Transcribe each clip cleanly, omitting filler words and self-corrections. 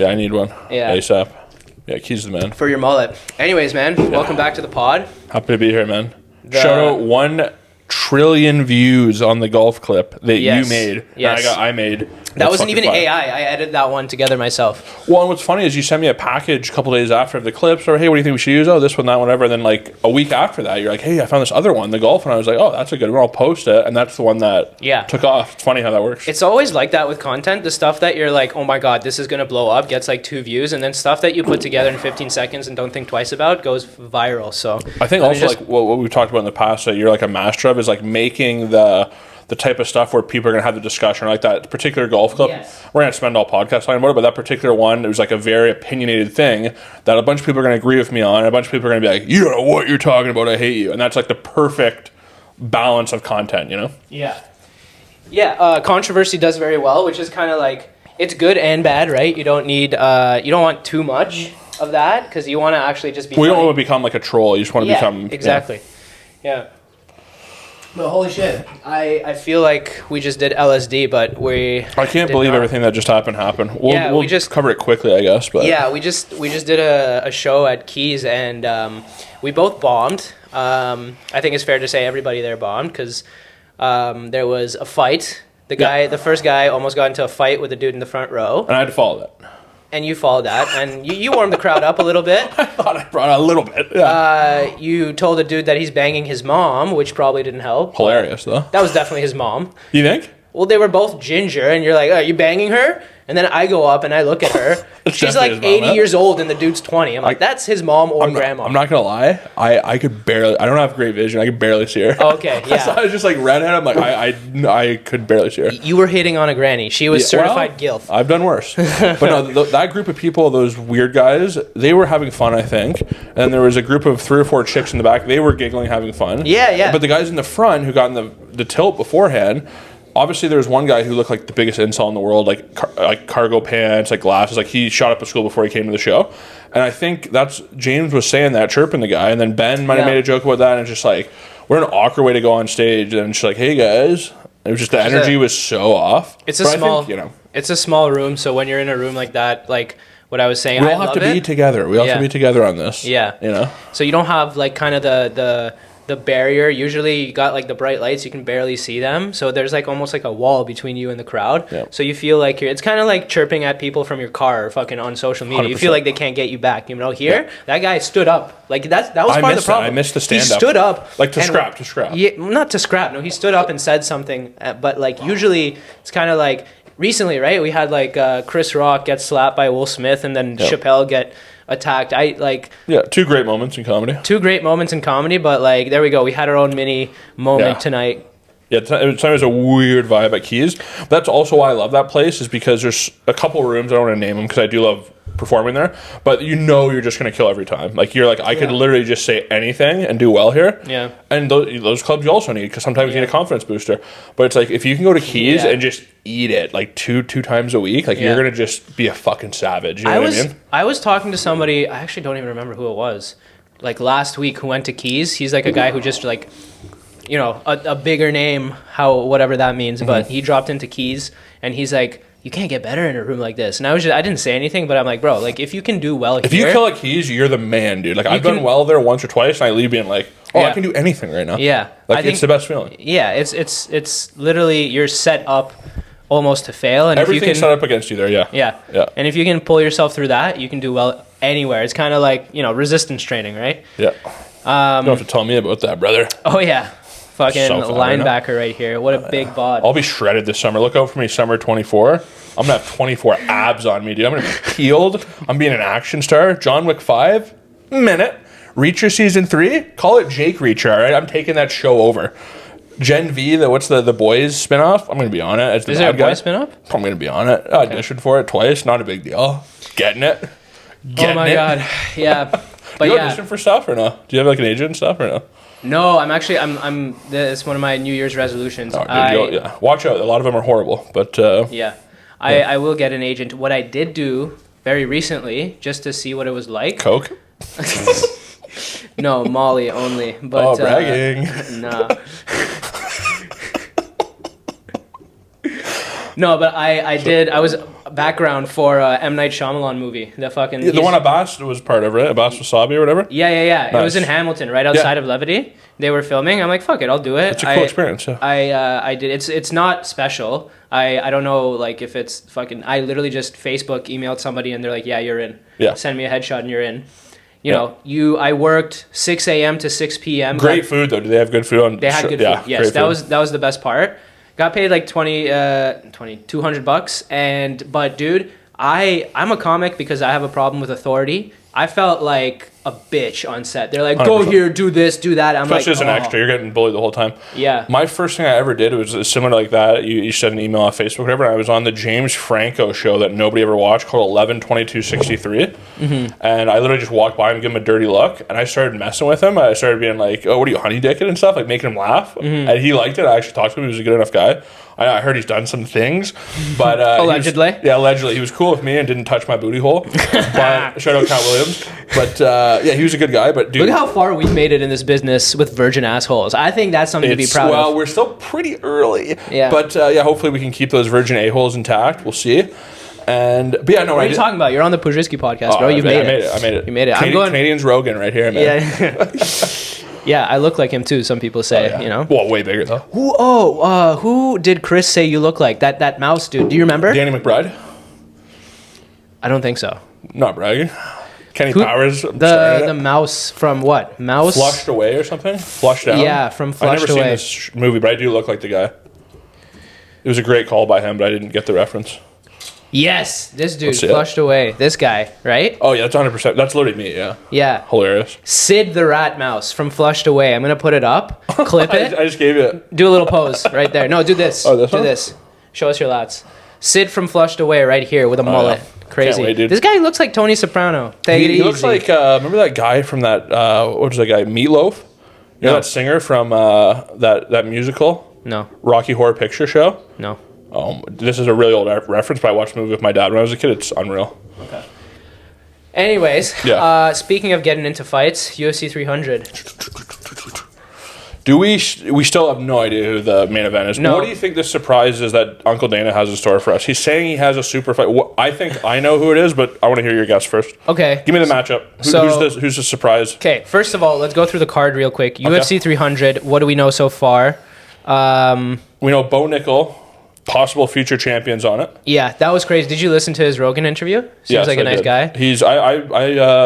Yeah, I need one. Yeah. ASAP. Yeah, Keys the man. For your mullet. Anyways, man, welcome back to the pod. Happy to be here, man. Shout out 1 trillion views on the golf clip that you made. Yes. And I made. That wasn't even AI. I edited that one together myself. Well, and what's funny is you sent me a package a couple days after the clips, or hey, what do you think we should use? Oh, this one, that one, whatever. And then like a week after that, you're like, hey, I found this other one, the golf one. I was like, oh, that's a good one. I'll post it, and that's the one that took off. It's funny how that works. It's always like that with content. The stuff that you're like, oh my god, this is gonna blow up, gets like 2 views, and then stuff that you put together in 15 seconds and don't think twice about goes viral. So I think also like what we've talked about in the past that you're like a master of is like making the type of stuff where people are going to have the discussion, like that particular golf club. Yes. We're going to spend all podcast talking about it, but that particular one, it was like a very opinionated thing that a bunch of people are going to agree with me on, and a bunch of people are going to be like, you don't know what you're talking about, I hate you. And that's like the perfect balance of content, you know? Yeah. Yeah, controversy does very well, which is kind of like, it's good and bad, right? You don't need, you don't want too much of that, because you want to actually just be We don't want to become like a troll, you just want to become... Exactly. Yeah. But holy shit, I feel like we just did LSD, but I can't believe everything that just happened. We'll just cover it quickly, I guess. But yeah, we just did a show at Keys, and we both bombed. I think it's fair to say everybody there bombed, because there was a fight. The first guy almost got into a fight with a dude in the front row. And I had to follow that. And you followed that, and you warmed the crowd up a little bit. I thought I brought a little bit. Yeah. You told a dude that he's banging his mom, which probably didn't help. Hilarious, though. That was definitely his mom. You think? Well, they were both ginger, and you're like, are you banging her? And then I go up and I look at her. She's like 80 years old, and the dude's 20. I'm like, that's his mom or grandma. I'm not going to lie. I could barely... I don't have great vision. I could barely see her. Okay, yeah. So I was just like redhead. I'm like, I could barely see her. You were hitting on a granny. She was certified gilf. I've done worse. But no, that group of people, those weird guys, they were having fun, I think. And then there was a group of 3 or 4 chicks in the back. They were giggling, having fun. Yeah, yeah. But the guys in the front who got in the tilt beforehand... Obviously, there was one guy who looked like the biggest incel in the world, like cargo pants, like glasses. Like he shot up a school before he came to the show, and I think that's James was saying that, chirping the guy, and then Ben might have made a joke about that, and it's just like we're an awkward way to go on stage, and she's like, "Hey guys," it was just the energy was so off. It's a small room, so when you're in a room like that, like what I was saying, we all have to be together. We all have to be together on this. Yeah, you know. So you don't have like kind of the barrier. Usually you got like the bright lights, you can barely see them, so there's like almost like a wall between you and the crowd. So you feel like it's kind of like chirping at people from your car or fucking on social media. 100%. You feel like they can't get you back, you know. Here that guy stood up, like that was part of the problem. I missed the stand up. He stood up like to scrap. Yeah, not to scrap, no, he stood up and said something, but like usually it's kind of like recently, right, we had like Chris Rock get slapped by Will Smith, and then Chappelle get attacked. 2 great moments in comedy. 2 great moments in comedy, but like there we go. We had our own mini moment tonight. Yeah, tonight was a weird vibe at Keys. That's also why I love that place, is because there's a couple rooms, I don't want to name them because I do love performing there, but you know you're just going to kill every time. Like you're like, I could literally just say anything and do well here. Yeah. And those clubs you also need, because sometimes you need a confidence booster. But it's like if you can go to Keys and just eat it like two times a week, like you're going to just be a fucking savage. You know what I mean? I was talking to somebody, I actually don't even remember who it was, like last week, who went to Keys. He's like a guy who just like, you know, a bigger name, whatever that means, but he dropped into Keys and he's like, you can't get better in a room like this. And I didn't say anything, but I'm like, bro, like if you can do well if you kill at Keys, you're the man, dude. Like I've done well there once or twice, and I leave being like, I can do anything right now. Yeah, like it's the best feeling. Yeah, it's literally you're set up almost to fail, and everything's set up against you there. Yeah. And if you can pull yourself through that, you can do well anywhere. It's kind of like, you know, resistance training, right? Yeah. You don't have to tell me about that, brother. Oh yeah. Fucking linebacker right here. What a big bod. I'll be shredded this summer. Look out for me, summer 24. I'm going to have 24 abs on me, dude. I'm going to be peeled. I'm being an action star. John Wick 5, minute. Reacher season 3, call it Jake Reacher, all right? I'm taking that show over. Gen V, what's the boys spinoff? I'm going to be on it. Is there a boys spinoff? I'm going to be on it. I auditioned for it twice. Not a big deal. Getting it. Oh my God. Yeah. But do you audition for stuff or no? Do you have like an agent and stuff or no? No, I'm actually, it's one of my New Year's resolutions. Oh, yeah. Watch out. A lot of them are horrible, but... I will get an agent. What I did do very recently, just to see what it was like... Coke? No, Molly only. But, bragging. Nah. No, but I did. I was background for M. Night Shyamalan movie. The fucking The one Abbas was part of, right? Abbas Wasabi or whatever. Yeah. Nice. It was in Hamilton, right outside of Levity. They were filming. I'm like, fuck it, I'll do it. It's a cool experience. Yeah. I did. It's not special. I don't know like if it's fucking. I literally just Facebook emailed somebody and they're like, yeah, you're in. Yeah. Send me a headshot and you're in. You know, I worked 6 a.m. to 6 p.m. Great food though. Do they have good food on? They had good food. Yes, that was the best part. Got paid like $200, but dude, I'm a comic because I have a problem with authority. I felt like a bitch on set. They're like, 100%. go here, do this, do that. I'm Especially like, as an extra, you're getting bullied the whole time. Yeah. My first thing I ever did was similar like that. You sent an email on Facebook, or whatever. And I was on the James Franco show that nobody ever watched called 11/22/63, and I literally just walked by him and gave him a dirty look, and I started messing with him. I started being like, "Oh, what are you, honey dicking and stuff?" Like making him laugh, and he liked it. I actually talked to him. He was a good enough guy. I heard he's done some things, but allegedly, allegedly, he was cool with me and didn't touch my booty hole. But shout out Cat Williams. But yeah, he was a good guy. But dude, look how far we've made it in this business with virgin assholes. I think that's something to be proud of. Well, we're still pretty early. Yeah. But yeah, hopefully we can keep those virgin a-holes intact. We'll see. But yeah, no. What are you talking about? You're on the Puzhitsky podcast, bro. You made it. I made it. You made it. Canadian's Rogan right here, man. Yeah. Yeah, I look like him too. Some people say, you know. Well, way bigger though. Who did Chris say you look like? That mouse dude. Do you remember? Danny McBride. I don't think so. Not bragging. Kenny Powers. The mouse from what? Mouse Flushed Away or something? Flushed Out? Yeah, from Flushed I've never Away. seen this movie, but I do look like the guy. It was a great call by him, but I didn't get the reference. Yes, this dude Let's see Flushed Away. This guy, right? Oh yeah, that's 100%. That's literally me. Yeah. Yeah. Hilarious. Sid the rat mouse from Flushed Away. I'm gonna put it up. Clip it. I just gave you. Do a little pose right there. No, do this. Oh, this do one? this. Show us your lats. Sid from Flushed Away right here with a mullet. yeah. Crazy. Can't wait, dude. This guy looks like Tony Soprano. Take it He looks easy. like remember that guy from that what was that guy, Meatloaf? You know that singer from that musical No. Rocky Horror Picture Show? No. This is a really old reference, but I watched the movie with my dad when I was a kid. It's unreal. Okay. Anyways, Yeah. Speaking of getting into fights, UFC 300. Do we still have no idea who the main event is? No. What do you think the surprise is that Uncle Dana has in store for us? He's saying he has a super fight. I think I know who it is, but I want to hear your guess first. Okay. Give me the matchup. Who's the surprise? Okay, first of all, let's go through the card real quick. UFC 300, what do we know so far? We know Bo Nickel, possible future champions on it. Yeah, that was crazy. Did you listen to his Rogan interview? Seems Yes, like a I nice did. guy.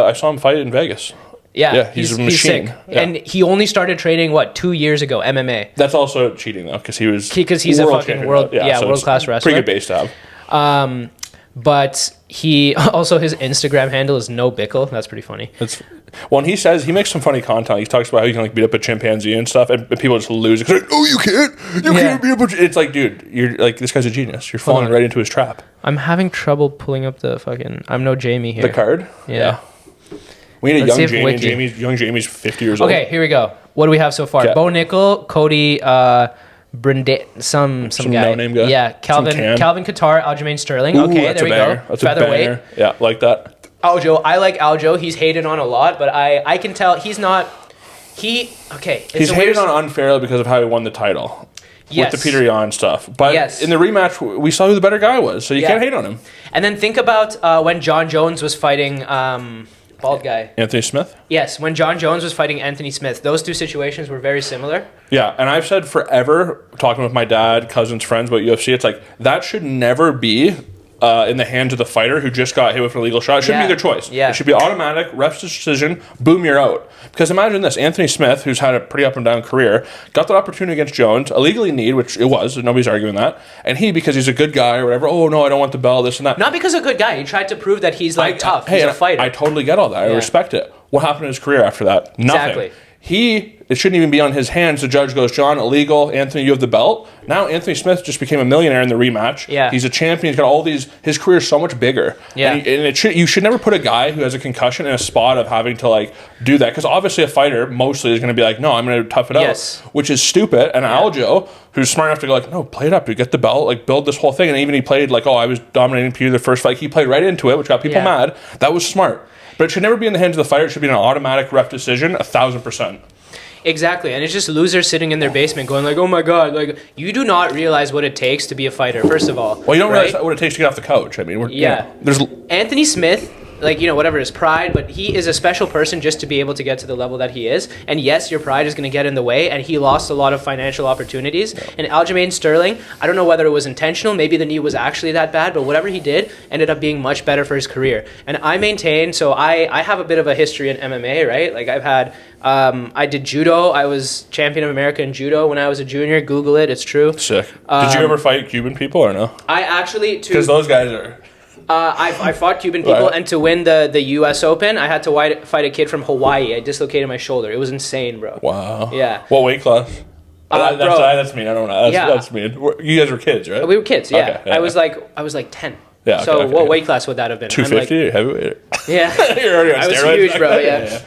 I saw him fight in Vegas. Yeah, he's a machine. sick. Yeah. And he only started training, 2 years ago, MMA. That's also cheating though, because he's a fucking champion. world so it's class wrestler. Pretty good base to have. But he also, his Instagram handle is no bickle. That's pretty funny. And he says he makes some funny content. He talks about how you can beat up a chimpanzee and stuff, and people just lose it. 'Cause like, oh, you can't beat up a. It's like, dude, you're like, this guy's a genius. You're falling right into his trap. I'm having trouble pulling up the fucking. I'm no Jamie here. The card. Yeah. We need a Let's see young if Jamie. Wiki- Young Jamie's 50 years old. Okay, here we go. What do we have so far? Okay. Bo Nickel, Cody, Brendan, some guy. no-name guy. Yeah, Calvin Qatar, Aljamain Sterling. Ooh, Okay, that's there we a banger. go. That's a Featherweight. banger. Yeah, like that. Aljo, I like Aljo. He's hated on a lot, but I can tell he's not. He's hated on unfairly because of how he won the title. Yes. With the Peter Yan stuff. But in the rematch, we saw who the better guy was, so you can't hate on him. And then think about when John Jones was fighting bald guy. Anthony Smith? Yes, when John Jones was fighting Anthony Smith. Those two situations were very similar. Yeah, and I've said forever, talking with my dad, cousins, friends about UFC, it's like, that should never be in the hands of the fighter who just got hit with an illegal shot. It shouldn't be their choice. Yeah. It should be automatic, ref's decision, boom, you're out. Because imagine this, Anthony Smith, who's had a pretty up and down career, got that opportunity against Jones, illegally kneed, which it was, nobody's arguing that, and he, because he's a good guy or whatever, oh no, I don't want the belt, this and that. Not because a good guy. He tried to prove that he's tough. He's a fighter. I totally get all that. I respect it. What happened in his career after that? Nothing. Exactly. It shouldn't even be on his hands. The judge goes, John, illegal. Anthony, you have the belt. Now Anthony Smith just became a millionaire in the rematch. Yeah. He's a champion. He's got all these. His career is so much bigger. Yeah. And you should never put a guy who has a concussion in a spot of having to do that, because obviously a fighter mostly is going to be like, no, I'm going to tough it out, which is stupid. And Aljo, who's smart enough to go no, play it up. You get the belt, build this whole thing. And even he played I was dominating Peter the first fight. He played right into it, which got people mad. That was smart. But it should never be in the hands of the fighter. It should be an automatic ref decision, 1,000%. Exactly, and it's just losers sitting in their basement going like, "Oh my god!" Like you do not realize what it takes to be a fighter. First of all, well, you don't realize what it takes to get off the couch. I mean, there's Anthony Smith, like whatever his pride, but he is a special person just to be able to get to the level that he is. And yes, your pride is going to get in the way, and he lost a lot of financial opportunities. Yeah. And Aljamain Sterling, I don't know whether it was intentional, maybe the knee was actually that bad, but whatever he did ended up being much better for his career. And I maintain, so I have a bit of a history in MMA, right? Like I've had. I did judo. I was champion of America in judo when I was a junior. Google it; it's true. Sick. Did you ever fight Cuban people or no? I actually because those guys are. I fought Cuban people, and to win the U.S. Open, I had to fight a kid from Hawaii. I dislocated my shoulder. It was insane, bro. Wow. Yeah. What weight class? That's mean. I don't know. That's mean. You guys were kids, right? We were kids. Yeah. Okay, yeah. I was like 10. Yeah. So what weight class would that have been? 250 heavyweight. Yeah. You're already on I was steroids. huge, bro. Yeah.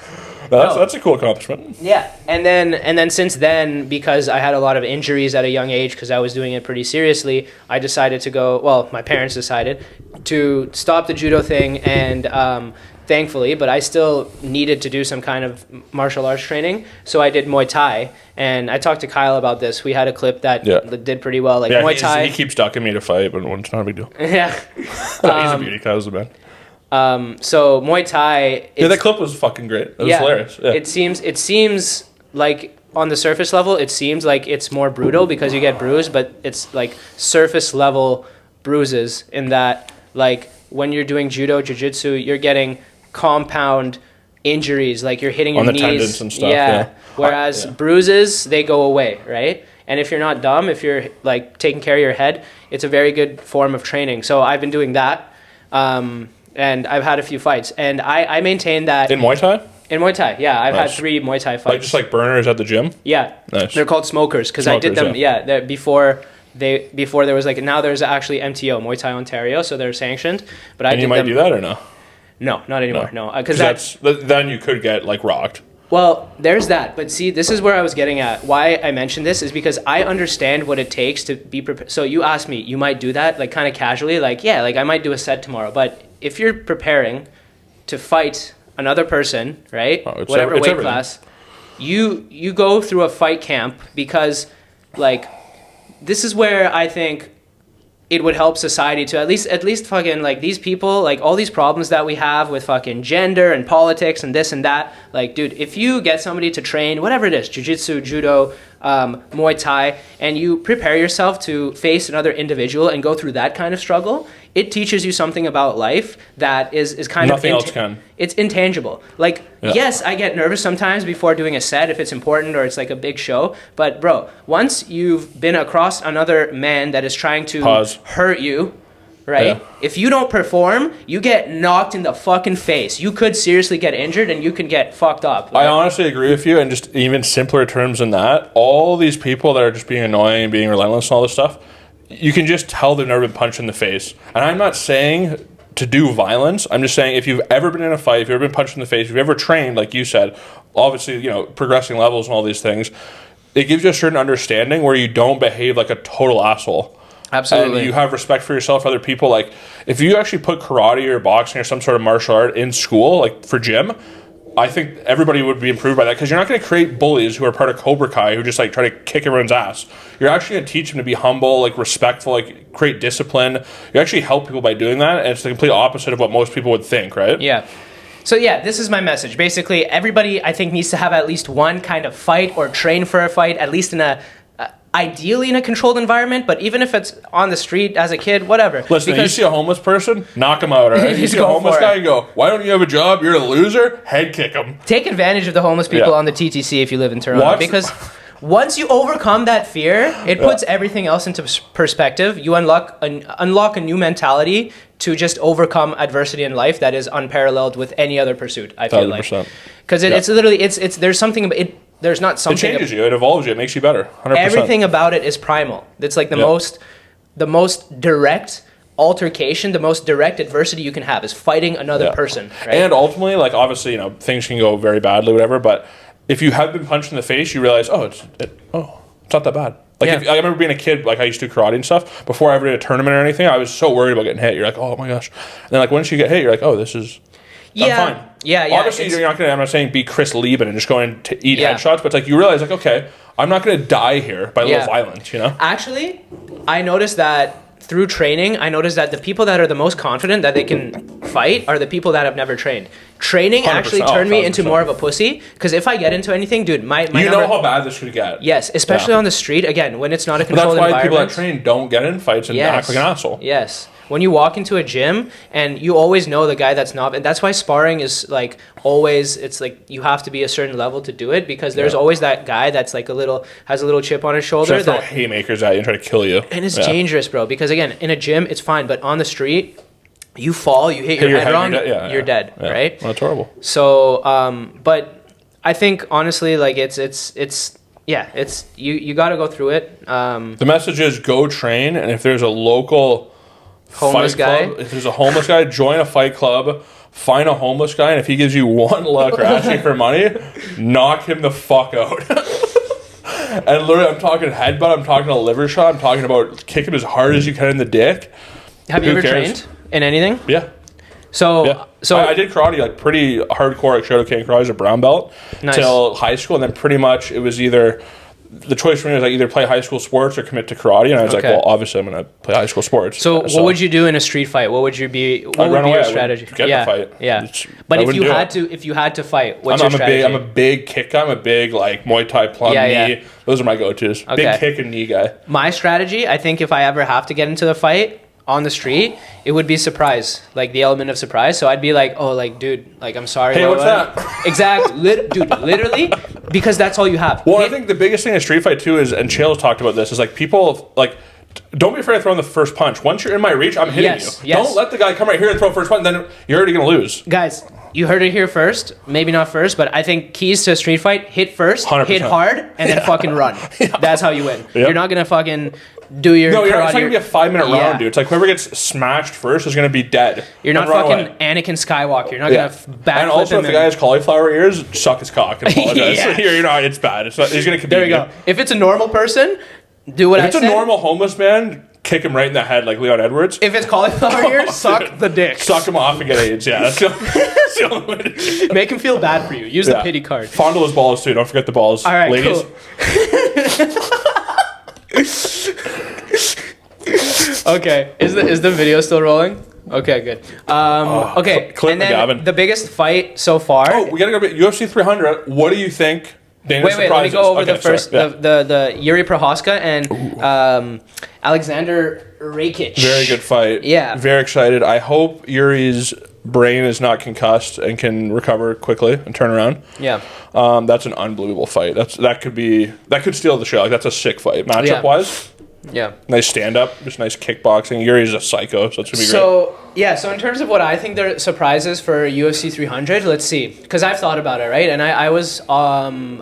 That's a cool accomplishment. Yeah, and then since then, because I had a lot of injuries at a young age, because I was doing it pretty seriously, I decided to go. Well, my parents decided to stop the judo thing, and thankfully, but I still needed to do some kind of martial arts training, so I did Muay Thai. And I talked to Kyle about this. We had a clip that did pretty well, like Muay Thai. He keeps ducking me to fight, but it's not a big deal. Yeah, he's a beauty. Kyle's the man. So Muay Thai. That clip was fucking great. It was hilarious. Yeah. It seems like on the surface level, it seems like it's more brutal because you get bruised, but it's like surface level bruises in that, like when you're doing judo, jiu-jitsu, you're getting compound injuries, like you're hitting your on the knees. Tendons and stuff. Yeah. Whereas bruises, they go away, right? And if you're not dumb, if you're like taking care of your head, it's a very good form of training. So I've been doing that. And I've had a few fights, and I maintain that in Muay Thai. In Muay Thai, yeah, I've had 3 Muay Thai fights. Just like burners at the gym. Yeah, nice. They're called smokers because I did them. Yeah, before there was like now there's actually MTO Muay Thai Ontario, so they're sanctioned. But you might do that or no? No, not anymore. No, because then you could get like rocked. Well, there's that. But see, this is where I was getting at. Why I mentioned this is because I understand what it takes to be prepared. So you asked me, you might do that, like kind of casually, like, yeah, like I might do a set tomorrow. But if you're preparing to fight another person, right, whatever weight class, you go through a fight camp because, like, this is where I think it would help society to at least fucking like these people, like all these problems that we have with fucking gender and politics and this and that. Like, dude, if you get somebody to train whatever it is, jiu-jitsu, judo, Muay Thai, and you prepare yourself to face another individual and go through that kind of struggle, it teaches you something about life that is kind nothing else can. It's intangible. Like, yes, I get nervous sometimes before doing a set if it's important or it's like a big show. But bro, once you've been across another man that is trying to hurt you, right? Yeah. If you don't perform, you get knocked in the fucking face. You could seriously get injured and you can get fucked up. I honestly agree with you, and just even simpler terms than that, all these people that are just being annoying and being relentless and all this stuff, you can just tell they've never been punched in the face. And I'm not saying to do violence. I'm just saying if you've ever been in a fight, if you've ever been punched in the face, if you've ever trained, like you said, obviously, progressing levels and all these things, it gives you a certain understanding where you don't behave like a total asshole. Absolutely. And you have respect for yourself, other people. Like, if you actually put karate or boxing or some sort of martial art in school, like for gym, I think everybody would be improved by that, because you're not going to create bullies who are part of Cobra Kai who just like try to kick everyone's ass. You're actually going to teach them to be humble, like respectful, like create discipline. You actually help people by doing that, and it's the complete opposite of what most people would think, right? Yeah. So yeah, this is my message. Basically, everybody I think needs to have at least one kind of fight or train for a fight, at least in a ideally in a controlled environment, but even if it's on the street as a kid, whatever. Listen, you see a homeless person, knock him out, all right? You see a homeless guy, you go, why don't you have a job? You're a loser. Head kick him. Take advantage of the homeless people on the TTC if you live in Toronto. Because once you overcome that fear, it puts everything else into perspective. You unlock a new mentality to just overcome adversity in life that is unparalleled with any other pursuit, I feel 100%. Like. Because it's literally, there's something about it. There's not something. It changes you. It evolves you. It makes you better. 100%. Everything about it is primal. It's like the most direct altercation, the most direct adversity you can have is fighting another person. Right? And ultimately, like obviously, things can go very badly, whatever. But if you have been punched in the face, you realize, it's not that bad. Like I remember being a kid, like I used to do karate and stuff. Before I ever did a tournament or anything, I was so worried about getting hit. You're like, oh my gosh. And then like once you get hit, you're like, oh, this is. Yeah. I'm fine. Yeah. Obviously, you're not gonna. I'm not saying be Chris Lieben and just go and eat Yeah. headshots, but it's like you realize, like, okay, I'm not gonna die here by a little violence, you know. Actually, I noticed that through training, I noticed that the people that are the most confident that they can fight are the people that have never trained. Training actually 100%. turned me into 1,000%. more of a pussy, because if I get into anything, dude, my You number, know how bad this could get. yes, especially on the street, again, when it's not a But that's controlled why people that environment. train don't get in fights and act like an asshole. Yes. When you walk into a gym and you always know the guy that's not, and that's why sparring is like always, it's like you have to be a certain level to do it, because there's always that guy that's like has a little chip on his shoulder So throw that, haymakers at you and try to kill you. and it's dangerous, bro, because again, in a gym it's fine, but on the street, you fall, you hit your head wrong, you're dead, right? Well, that's horrible. So, but I think honestly, like it's you got to go through it. The message is go train, and if there's a local Homeless fight guy. club, if there's a homeless guy, join a fight club, find a homeless guy, and if he gives you one look or asks you for money, knock him the fuck out. And literally, I'm talking headbutt, I'm talking a liver shot, I'm talking about kick him as hard as you can in the dick. Have you Who ever cares? trained in anything? Yeah. So, Yeah. so I did karate, like pretty hardcore, like Shadow King karate as a brown belt Nice. till high school, and then pretty much it was either the choice for me was like either play high school sports or commit to karate, and I was like, Okay. well, obviously I'm gonna play high school sports. So, what would you do in a street fight? What would you be? What I'd would run be away. your I strategy? wouldn't get in yeah, a fight. yeah. But I if you wouldn't do had it. to, if you had to fight, what's I'm your a strategy? big, I'm a big kick guy. I'm a big like Muay Thai plum Yeah, knee. yeah. Those are my go-tos. Okay. Big kick and knee guy. My strategy, I think, if I ever have to get into the fight on the street, it would be surprise, like the element of surprise. So I'd be like, oh, like, dude, like, I'm sorry. Hey, what's that? Exactly, dude, literally, because that's all you have. Well, I think the biggest thing in street fight too is, and Chael's talked about this, is like people like. Don't be afraid of throwing the first punch. Once you're in my reach, I'm hitting Yes, you. yes. Don't let the guy come right here and throw first punch, then you're already going to lose. Guys, you heard it here first. Maybe not first, but I think keys to a street fight: hit first, 100%. hit hard, and then fucking run. That's how you win. Yep. You're not gonna fucking do your. No, it's karate. not going to be a 5-minute Yeah. round, dude. It's like whoever gets smashed first is going to be dead. You're not And run fucking away. Anakin Skywalker. You're not Yeah. gonna backflip. And also, if the guy has cauliflower ears, suck his cock and apologize. Yeah. Here, you know, it's bad. It's not, he's going to There we go. If it's a normal person, do what If I it's a said. normal homeless man, kick him right in the head like Leon Edwards. If it's cauliflower ears, suck the dick. Suck him off and get AIDS. Yeah, that's the only way to do it. Make him feel bad for you. Use the Yeah. pity card. Fondle his balls too. Don't forget the balls. All right, ladies. cool. Okay, is the video still rolling? Okay, good. Okay, Clint and then McGavin. the biggest fight so far. Oh, we gotta go. UFC 300. What do you think? Dana's Wait, let me surprises? go over Okay, the first, sorry. Yeah. the Yuri Prohaska and Alexander Rakic. Very good fight. Yeah. Very excited. I hope Yuri's brain is not concussed and can recover quickly and turn around. Yeah. That's an unbelievable fight. That could steal the show. Like that's a sick fight matchup Yeah. wise. Yeah. Nice stand up, just nice kickboxing. Yuri's a psycho, so it's gonna be great. So yeah, so in terms of what I think there surprises for UFC 300, let's see, because I've thought about it, right? And I was on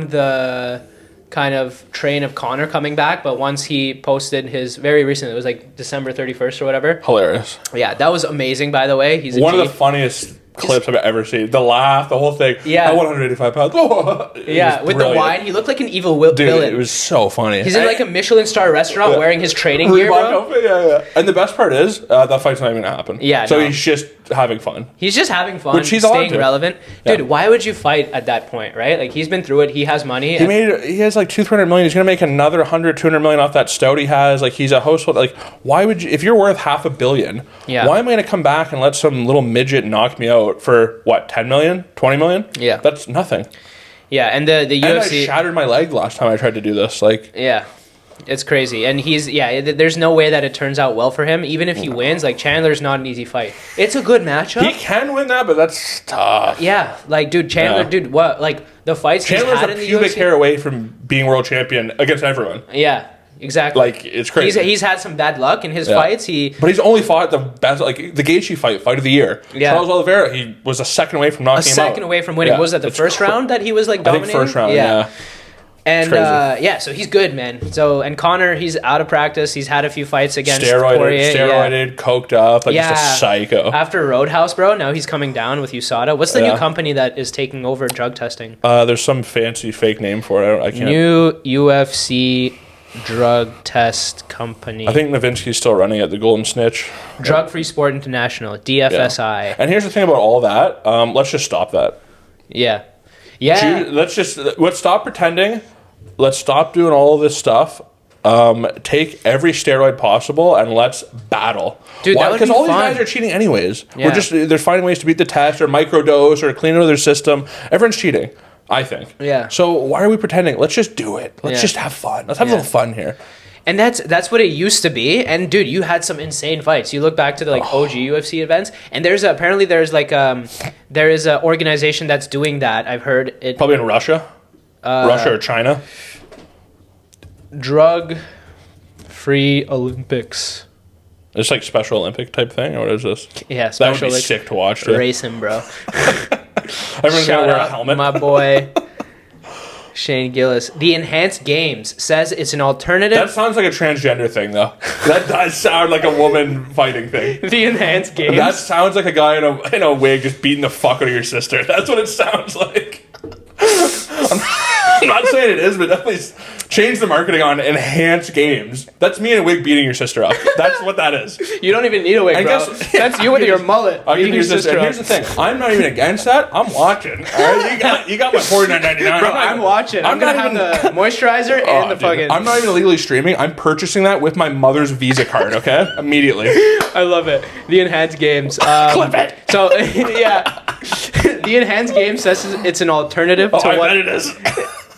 the kind of train of Connor coming back, but once he posted his very recent, it was like December 31st or whatever. Hilarious. Yeah, that was amazing. By the way, he's a One G. of the funniest clips I've ever seen. The laugh, the whole thing. Yeah. At 185 pounds. It Yeah, was with brilliant. the wine, he looked like an evil Dude, villain. it was so funny. He's in like a Michelin star restaurant Yeah. wearing his training gear, Reebok bro. outfit, yeah. And the best part is, that fight's not even gonna happen. Yeah, So no. he's just having fun. He's just having fun, Which he's allowed staying to. relevant. Yeah. Dude, why would you fight at that point, right? Like, he's been through it. He has money. He has like 200 million. He's gonna make another 200 million off that stout he has. Like he's a household. Like why would you? If you're worth $500 million, Yeah. why am I gonna come back and let some little midget knock me out for what 10 million, 20 million? Yeah. That's nothing. Yeah, and the And I UFC... shattered my leg last time I tried to do this. Like Yeah. It's crazy. And there's no way that it turns out well for him. Even if he wins, like, Chandler's not an easy fight. It's a good matchup. he can win that, but that's tough. Yeah, like, dude, Chandler, Yeah. dude, what? Like, the fights he's Chandler's had a in the pubic UFC... hair away from being world champion against everyone. Yeah, exactly. Like it's crazy. He's had some bad luck in his Yeah. fights. But he's only fought the best, like the Gaethje fight of the year. Yeah. Charles Oliveira, he was a second away from A knocking him out. second away from winning. Yeah. Was that the It's first round that he was, like, I dominating? think first round, yeah. And crazy. so he's good, man. So, and Connor, he's out of practice. He's had a few fights against Poirier. Steroided, coked up, like just a psycho. After Roadhouse, bro, now he's coming down with USADA. What's the new Yeah. company that is taking over drug testing? There's some fancy fake name for it. I can't. New UFC drug test company. I think Nowitzki's still running it, the Golden Snitch. Drug Free Sport International, DFSI. Yeah. And here's the thing about all that. Let's just stop that. Yeah. Let's stop pretending. Let's stop doing all of this stuff. Take every steroid possible and let's battle. Dude, because all these guys are cheating anyways. Yeah. They're finding ways to beat the test or microdose or clean out their system. Everyone's cheating, I think. Yeah. So why are we pretending? Let's just do it. Let's just have fun. Let's have a little fun here. And that's what it used to be. And dude, you had some insane fights. You look back to the OG UFC events, and there's an organization that's doing that. I've heard it probably in Russia, Russia or China. Drug Free Olympics. It's like Special Olympic type thing, or what is this? Yeah, Special. That would be sick to watch. Too. Racing, bro. Everyone's gonna wear a helmet. My boy. Shane Gillis. The Enhanced Games says it's an alternative. That sounds like a transgender thing, though. That does sound like a woman fighting thing. The Enhanced Games. That sounds like a guy in a wig just beating the fuck out of your sister. That's what it sounds like. I'm not saying it is, but definitely change the marketing on Enhanced Games. That's me in a wig beating your sister up. That's what that is. You don't even need a wig, bro. That's you with your mullet beating your sister up. Here's the thing. I'm not even against that. I'm watching. All right? You got my $49.99. Bro, I'm watching. I'm going to have the moisturizer and the fucking... I'm not even illegally streaming. I'm purchasing that with my mother's Visa card, okay? Immediately. I love it. The Enhanced Games. Clip it. So, yeah. The Enhanced Games says it's an alternative to I what... bet it is.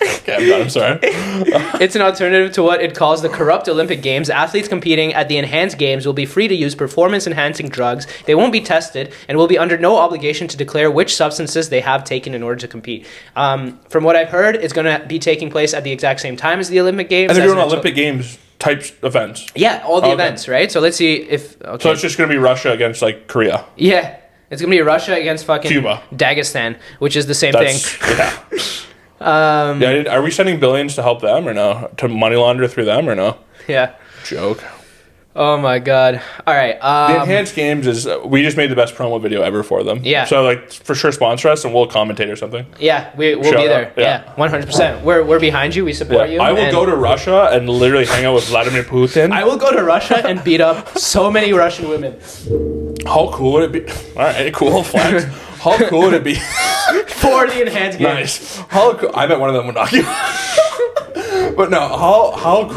Okay, I'm done. I'm sorry. It's an alternative to what it calls the corrupt Olympic Games. Athletes competing at the Enhanced Games will be free to use performance-enhancing drugs. They won't be tested and will be under no obligation to declare which substances they have taken in order to compete. From what I've heard, it's going to be taking place at the exact same time as the Olympic Games. And they're doing Olympic Games types events. Yeah, all the events, right? So let's see if... Okay. So it's just going to be Russia against, like, Korea. Yeah. It's going to be Russia against fucking... Cuba. Dagestan, which is the same thing. Yeah. Are we sending billions to help them or no? To money launder through them or no? Yeah. Joke. Oh my god. All right. The Enhanced Games is we just made the best promo video ever for them. Yeah. So like for sure sponsor us and we'll commentate or something. Yeah, we'll be there. Yeah, 100%. We're behind you. We support you. I will go to Russia and literally hang out with Vladimir Putin. I will go to Russia and beat up so many Russian women. How cool would it be? All right, cool flex. How cool would it be? For the Enhanced Games. Nice. How cool, I bet one of them would knock you. But no, how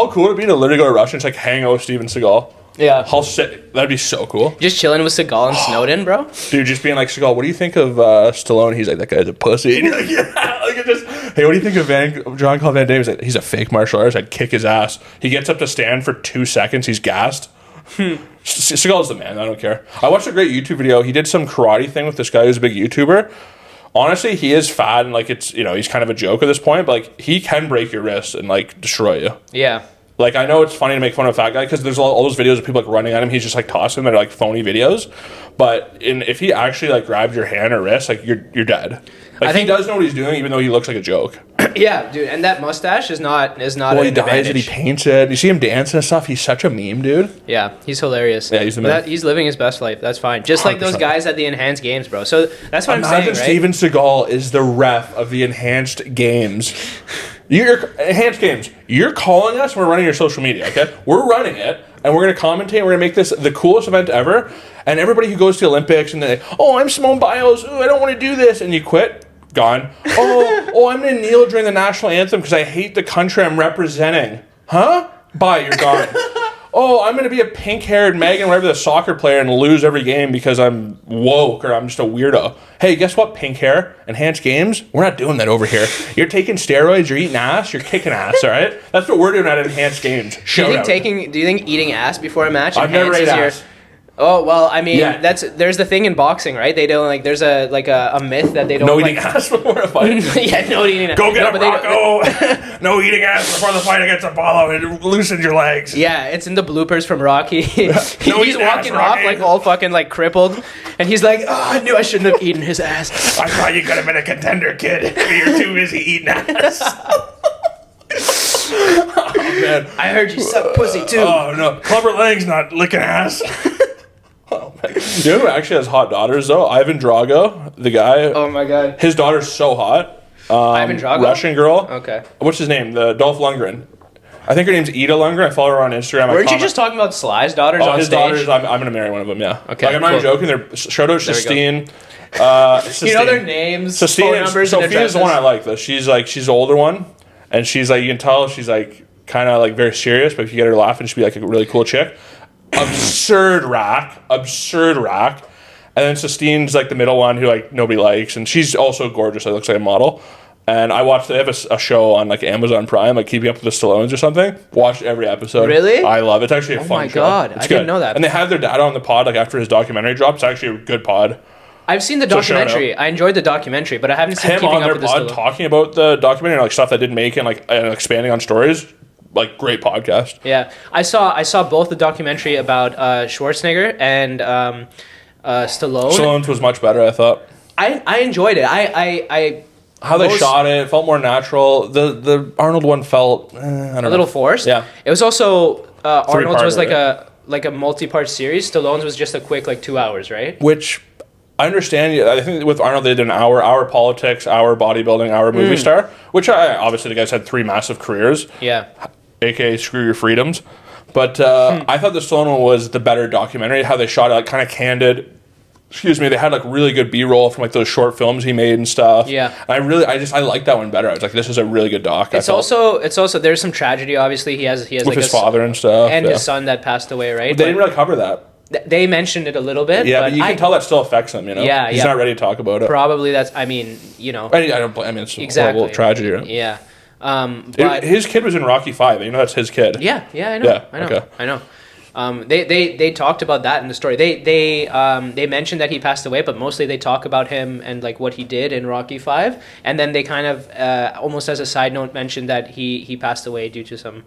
cool would it be to literally go to Russia and just like hang out with Steven Seagal? Yeah. How sick. That'd be so cool. Just chilling with Seagal and Snowden, bro. Dude, just being like, Seagal, what do you think of Stallone? He's like, that guy's a pussy. And you're like, yeah. Like, hey, what do you think of Jean-Claude Van Damme? He's like, he's a fake martial artist. I'd kick his ass. He gets up to stand for 2 seconds. He's gassed. Seagal's the man. I don't care. I watched a great YouTube video. He did some karate thing with this guy who's a big YouTuber. Honestly, he is fat and like it's, he's kind of a joke at this point, but like he can break your wrist and like destroy you. Yeah. Like I know it's funny to make fun of a fat guy because there's all those videos of people like running at him. He's just like tossing them. They're like phony videos. But if he actually like grabbed your hand or wrist, like you're dead. Like he does know what he's doing, even though he looks like a joke. Yeah, dude, and that mustache is not. Well, he dyes it. He paints it. You see him dancing and stuff. He's such a meme, dude. Yeah, he's hilarious. Yeah, he's the man. He's living his best life. That's fine. Just 100%. Like those guys at the Enhanced Games, bro. So that's what I'm saying, right? Steven Seagal is the ref of the Enhanced Games. You're Enhanced Games. You're calling us. We're running your social media. Okay, we're running it, and we're gonna commentate. We're gonna make this the coolest event ever. And everybody who goes to the Olympics and they, I'm Simone Biles. Ooh, I don't want to do this, and you quit. Gone. I'm gonna kneel during the national anthem because I hate the country I'm representing. Huh? Bye, you're gone. I'm gonna be a pink-haired Megan, whatever, the soccer player, and lose every game because I'm woke or I'm just a weirdo. Hey, guess what? Pink hair, Enhanced Games. We're not doing that over here. You're taking steroids. You're eating ass. You're kicking ass. All right. That's what we're doing at Enhanced Games. Do you think eating ass before a match? I've never ate ass. Oh well, I mean, there's the thing in boxing, right? They don't like. There's a myth that they don't. No eating ass before a fight. Yeah, no eating ass. Go get a Rocco. No eating ass before the fight against Apollo. It loosens your legs. Yeah, it's in the bloopers from Rocky. He's walking off like all fucking like crippled, and he's like, I knew I shouldn't have eaten his ass. I thought you could have been a contender, kid. You're too busy eating ass. Oh man, I heard you suck pussy too. Oh no, Clubber Lang's not licking ass. Oh my. You know who actually has hot daughters though? Ivan Drago, the guy. Oh my god. His daughter's so hot. Ivan Drago? Russian girl. Okay. What's his name? The Dolph Lundgren. I think her name's Ida Lundgren. I follow her on Instagram. Weren't you just talking about Sly's daughters on his stage? daughters. I'm going to marry one of them, yeah. Okay, Like, I'm not cool. joking. They're shout out Sistine. You know their names, phone numbers, and Sophia's the one I like, though. She's the older one. And she's like, you can tell she's like kind of like very serious, but if you get her laughing, she'd be like a really cool chick. Absurd rack. And then Sistine's like the middle one who like nobody likes, and she's also gorgeous. Like, looks like a model. And I watched. They have a show on like Amazon Prime, like Keeping Up with the Stallones or something. Watched every episode. Really? I love it. It's actually a fun show. Oh my god, It's I good. didn't know that. And they have their dad on the pod like after his documentary drops. It's actually a good pod. I've seen the documentary. I enjoyed the documentary, but I haven't seen Him Keeping on Up their with the pod Stallones. talking about the documentary and like stuff that didn't make it, and expanding on stories. Like, great podcast. Yeah, I saw both the documentary about Schwarzenegger and Stallone. Stallone's was much better, I thought. I enjoyed it. How they shot it felt more natural. The Arnold one felt I don't know. A little forced. Yeah. It was also Arnold's was Three-parter, like a multi-part series. Stallone's was just a quick like 2 hours, right? Which I understand. I think with Arnold they did an hour politics, hour bodybuilding, hour movie star. Which obviously the guys had 3 massive careers. Yeah. AKA screw your freedoms. But I thought the Stallone one was the better documentary. How they shot it, like kind of candid. Excuse me, they had like really good B-roll from like those short films he made and stuff. Yeah. And I like that one better. I was like, this is a really good doc. It's also there's some tragedy. Obviously, he has with like his father and stuff. and his son that passed away, right? They didn't really cover that. They mentioned it a little bit. Yeah, but you can tell that still affects him, you know? Yeah, He's yeah. not ready to talk about it. Probably that's. I mean, you know. I mean, it's a horrible tragedy, right? Yeah. But His kid was in Rocky 5. You know that's his kid. yeah, I know. Yeah, I know. okay. I know. They talked about that in the story. They mentioned that he passed away, but mostly they talk about him and like what he did in Rocky 5, and then they kind of almost as a side note mentioned that he passed away due to some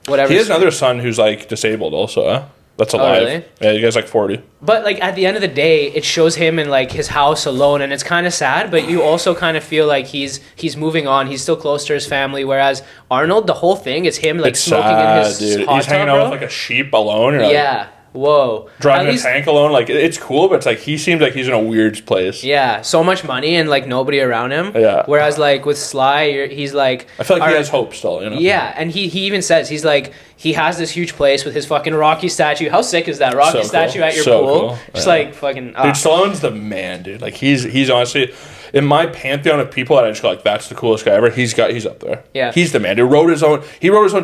whatever. He has another son who's like disabled also, huh? That's alive. Oh, really? Yeah, you guys like 40. But like at the end of the day, it shows him in like his house alone, and it's kind of sad. But you also kind of feel like he's moving on. He's still close to his family. Whereas Arnold, the whole thing is him like It's smoking sad, in his dude. hot He's hanging tub, out bro. with like a sheep alone. Or, like, Yeah. Whoa. driving At a least- tank alone. Like, it's cool, but it's like he seems like he's in a weird place. Yeah, so much money and like nobody around him. Yeah. Whereas like with Sly, he's like. I feel like he "Alright." has hope still, you know? Yeah, and he even says he's like he has this huge place with his fucking Rocky statue. How sick is that Rocky So statue cool. at your So pool? cool. Just Yeah. like fucking. Dude, Stallone's the man, dude. Like, he's honestly... In my pantheon of people that I just go like, that's the coolest guy ever. He's up there. Yeah. He's the man. He wrote his own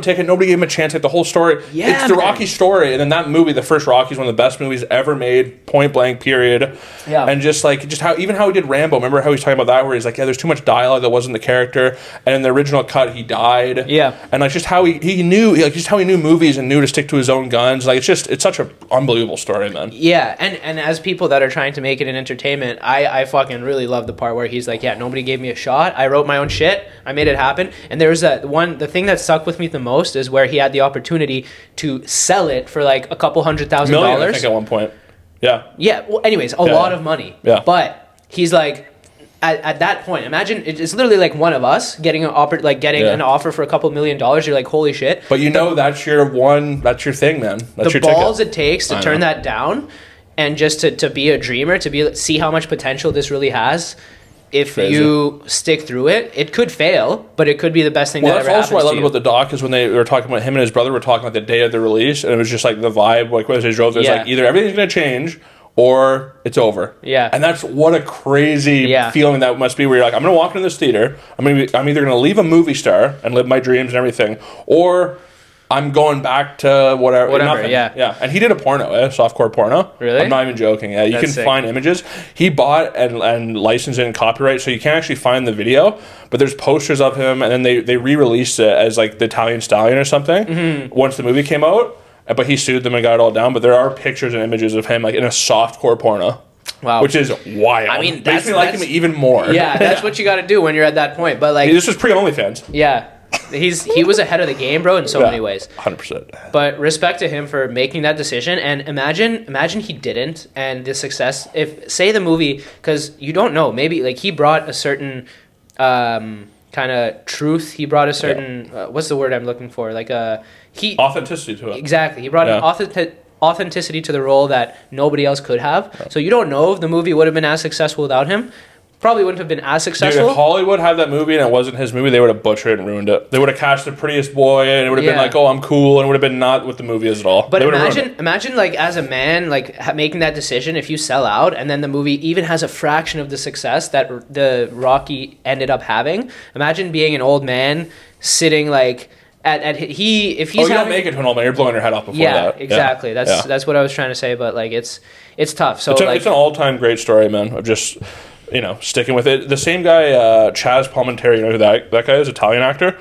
ticket. Nobody gave him a chance. Like the whole story. Yeah, It's the man. Rocky story. And then that movie, the first Rocky, is one of the best movies ever made. Point blank. Period. Yeah. And just how he did Rambo. Remember how he's talking about that, where he's like, yeah, there's too much dialogue that wasn't the character. And in the original cut, he died. Yeah. And like just how he knew, like just how he knew movies and knew to stick to his own guns. Like it's such an unbelievable story, man. Yeah, and as people that are trying to make it an entertainment, I fucking really love the part where he's like, yeah, nobody gave me a shot. I wrote my own shit. I made it happen. And there was the thing that stuck with me the most is where he had the opportunity to sell it for like a couple $100,000. Million, I think, at one point. Yeah. Yeah. Well, anyways, a lot of money. Yeah. But he's like, at that point, imagine it's literally like one of us getting an offer, an offer for a couple $1 million. You're like, holy shit. But that's your thing, man. That's The your balls ticket. it takes to turn that down, and just to be a dreamer, to see how much potential this really has. If Crazy. you stick through it, it could fail, but it could be the best thing that ever That's happens also what I to loved you. about the doc is when they were talking about him and his brother were talking like the day of the release, and it was just like the vibe, like when they drove, it was like either everything's gonna change or it's over. Yeah. And that's what a crazy Yeah. feeling that must be, where you're like, I'm gonna walk into this theater, I'm either gonna leave a movie star and live my dreams and everything, or I'm going back to whatever. Nothing. Yeah. And he did a porno, softcore porno. Really? I'm not even joking. Yeah, you That's can sick. find images. He bought and licensed it in copyright, so you can't actually find the video. But there's posters of him, and then they re-released it as like the Italian Stallion or something once the movie came out. But he sued them and got it all down. But there are pictures and images of him like in a softcore porno. Wow. Which is wild. I mean, makes me like him even more. Yeah, that's what you got to do when you're at that point. But like, This was pre-OnlyFans. yeah, he was ahead of the game, bro, in so many ways. 100%. But respect to him for making that decision. And imagine he didn't, and the success. If say the movie, because you don't know, maybe like he brought a certain kind of truth. He brought a certain what's the word I'm looking for? Like Authenticity to it. Exactly. He brought an authenticity to the role that nobody else could have. So you don't know if the movie would have been as successful without him. probably wouldn't have been as Dude, successful. if Hollywood had that movie and it wasn't his movie, they would have butchered it and ruined it. They would have cast the prettiest boy, and it would have been like, oh, I'm cool, and it would have been not what the movie is at all. But imagine like as a man, like making that decision if you sell out, and then the movie even has a fraction of the success that the Rocky ended up having. Imagine being an old man sitting like if he's you don't make it to an old man, you're blowing your head off before that. Exactly. That's what I was trying to say. But like it's tough. So it's an all-time great story, man. Of just sticking with it. The same guy, Chaz Palminteri, you know who that guy is? Italian actor.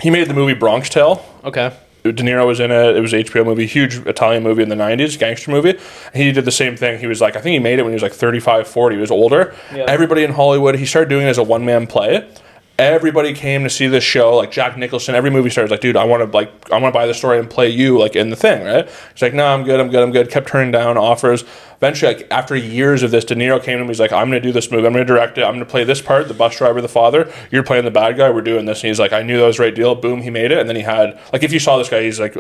He made the movie Bronx Tale. Okay. De Niro was in it. It was an HBO movie, huge Italian movie in the 90s, gangster movie. He did the same thing. He was like, I think he made it when he was like 35, 40. He was older. Yeah. Everybody in Hollywood, he started doing it as a one-man play. Everybody came to see this show, like Jack Nicholson. Every movie star was like, dude, I want to buy the story and play you like in the thing, right? He's like, no, I'm good. Kept turning down offers. Eventually, like after years of this, De Niro came to him. He's like, I'm going to do this movie. I'm going to direct it. I'm going to play this part, the bus driver, the father. You're playing the bad guy. We're doing this. And he's like, I knew that was the right deal. Boom, he made it. And then he had, like, if you saw this guy, he's like,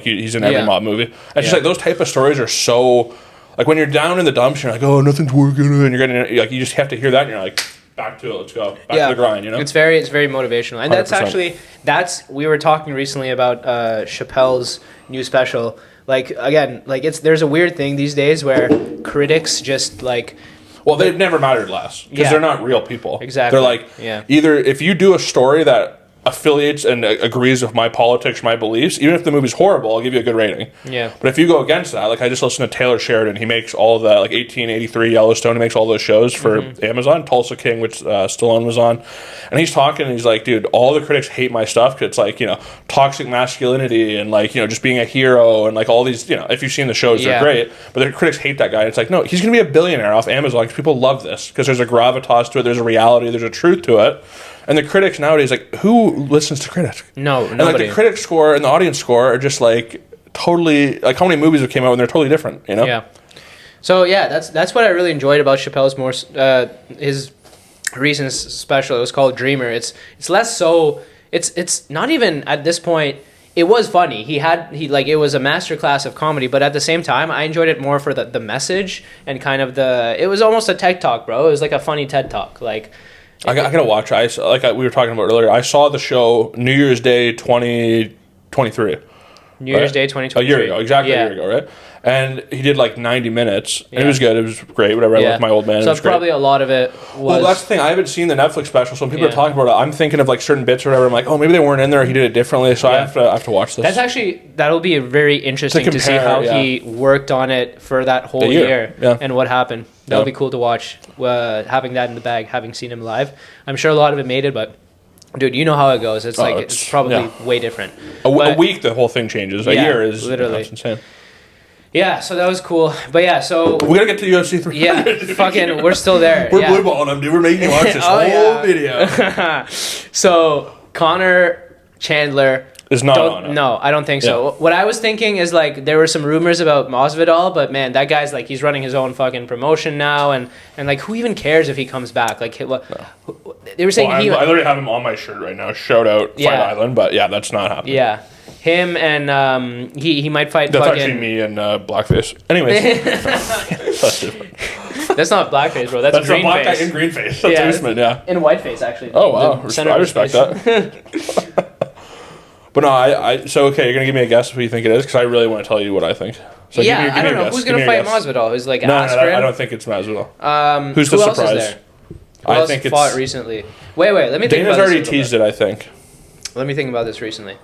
he's in every mob movie. And just like those type of stories are so, like when you're down in the dumps, you're like, oh, nothing's working, and you're getting like, you just have to hear that, and you're like, back to it. Let's go. Back to the grind, It's very motivational. And 100%. We were talking recently about Chappelle's new special. Like, again, like there's a weird thing these days where critics just like... Well, they've never mattered less because they're not real people. Exactly. They're like, either if you do a story that affiliates and agrees with my politics, my beliefs, even if the movie's horrible, I'll give you a good rating. Yeah. But if you go against that, like I just listened to Taylor Sheridan, he makes all of that, like 1883 Yellowstone, he makes all those shows for Amazon, Tulsa King, which Stallone was on, and he's talking, and he's like, dude, all the critics hate my stuff because it's like, toxic masculinity and like, just being a hero and like all these, if you've seen the shows, they're great, but the critics hate that guy. And it's like, no, he's going to be a billionaire off Amazon because people love this, because there's a gravitas to it, there's a reality, there's a truth to it. And the critics nowadays, like, who listens to critics? No, nobody. And like the critic score and the audience score are just like totally, like how many movies have came out and they're totally different, Yeah. So yeah, that's what I really enjoyed about Chappelle's his recent special. It was called Dreamer. It's less so. It's not even at this point. It was funny. It was a masterclass of comedy, but at the same time, I enjoyed it more for the message and kind of it was almost a TED Talk, bro. It was like a funny TED Talk, like. I gotta watch. We were talking about earlier. I saw the show New Year's Day 2023. New Year's Day 2023. A year ago, exactly a year ago, right? And he did like 90 minutes. And it was good. It was great. Whatever. I love my old man. So probably a lot of it was... Well, that's the thing. I haven't seen the Netflix special, so when people are talking about it, I'm thinking of like certain bits or whatever. I'm like, oh, maybe they weren't in there. He did it differently. So I have to watch this. That'll be very interesting to see how he worked on it for that whole year and what happened. That'll be cool to watch, having that in the bag, having seen him live. I'm sure a lot of it made it, but dude, you know how it goes. It's probably way different. A week, the whole thing changes. A year is literally insane. Yeah, so that was cool. But yeah, so... We gotta get to UFC 300. Yeah, fucking, we're still there. We're blue balling them, dude. We're making you watch this whole video. So, Connor Chandler... Is not on it. No, I don't think so. What I was thinking is, like, there were some rumors about Masvidal, but man, that guy's, like, he's running his own fucking promotion now, and like, who even cares if he comes back? Like, they were saying I literally have him on my shirt right now. Shout out Fight Island, but yeah, that's not happening. Yeah. Him and he might fight. That's actually me and blackface. Anyways, that's not blackface, bro. That's green black face. Guy in green face. That's Usman, in whiteface, actually. Oh wow, I respect that. But no, so okay, you're gonna give me a guess of who you think it is because I really want to tell you what I think. So I don't know who's gonna fight Masvidal. Who's like Askren? No, I don't think it's Masvidal. Who's the surprise? Else is there? Who else fought recently? Wait, let me think. Dana's already teased it, I think. Let me think about this recently.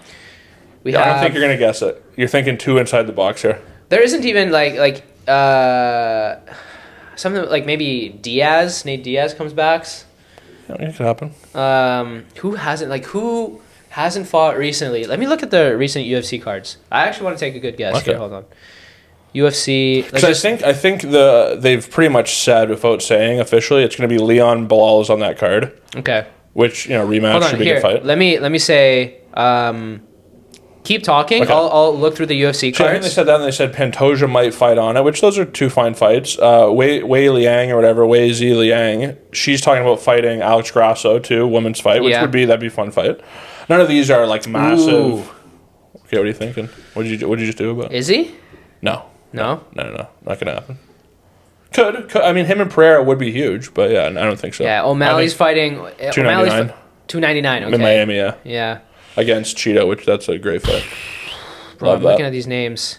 I don't think you're gonna guess it. You're thinking too inside the box here. There isn't even like something like maybe Nate Diaz comes back. Yeah, it could happen. Who hasn't fought recently? Let me look at the recent UFC cards. I actually want to take a good guess. Okay. Here, hold on. UFC. Because I think they've pretty much said without saying officially it's going to be Leon Bilal is on that card. Okay. Which rematch should be a good fight. Let me say. Keep talking. Okay. I'll look through the UFC cards. I think they said that, and they said Pantoja might fight on it, which those are two fine fights. Wei Liang or whatever, Wei Zi Liang, she's talking about fighting Alex Grasso too, women's fight, which that'd be a fun fight. None of these are like massive. Ooh. Okay, what are you thinking? What did you just do about it? Is he? No, not gonna happen. Could. I mean, him and Pereira would be huge, but yeah, I don't think so. Yeah, O'Malley's fighting. $299. $299. Okay. In Miami, yeah. Yeah. Against Cheeto, that's a great fight. Bro, I'm looking at these names.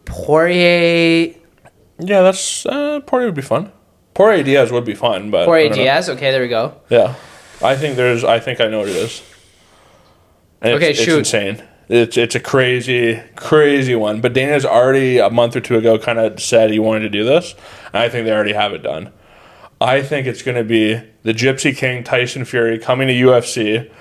Poirier. Yeah, that's Poirier would be fun. Poirier Diaz would be fun, but Poirier Diaz. Okay, there we go. Yeah, I think I know what it is. And okay, it's shoot. insane. It's a crazy one. But Dana's already a month or two ago kind of said he wanted to do this, and I think they already have it done. I think it's going to be the Gypsy King Tyson Fury coming to UFC.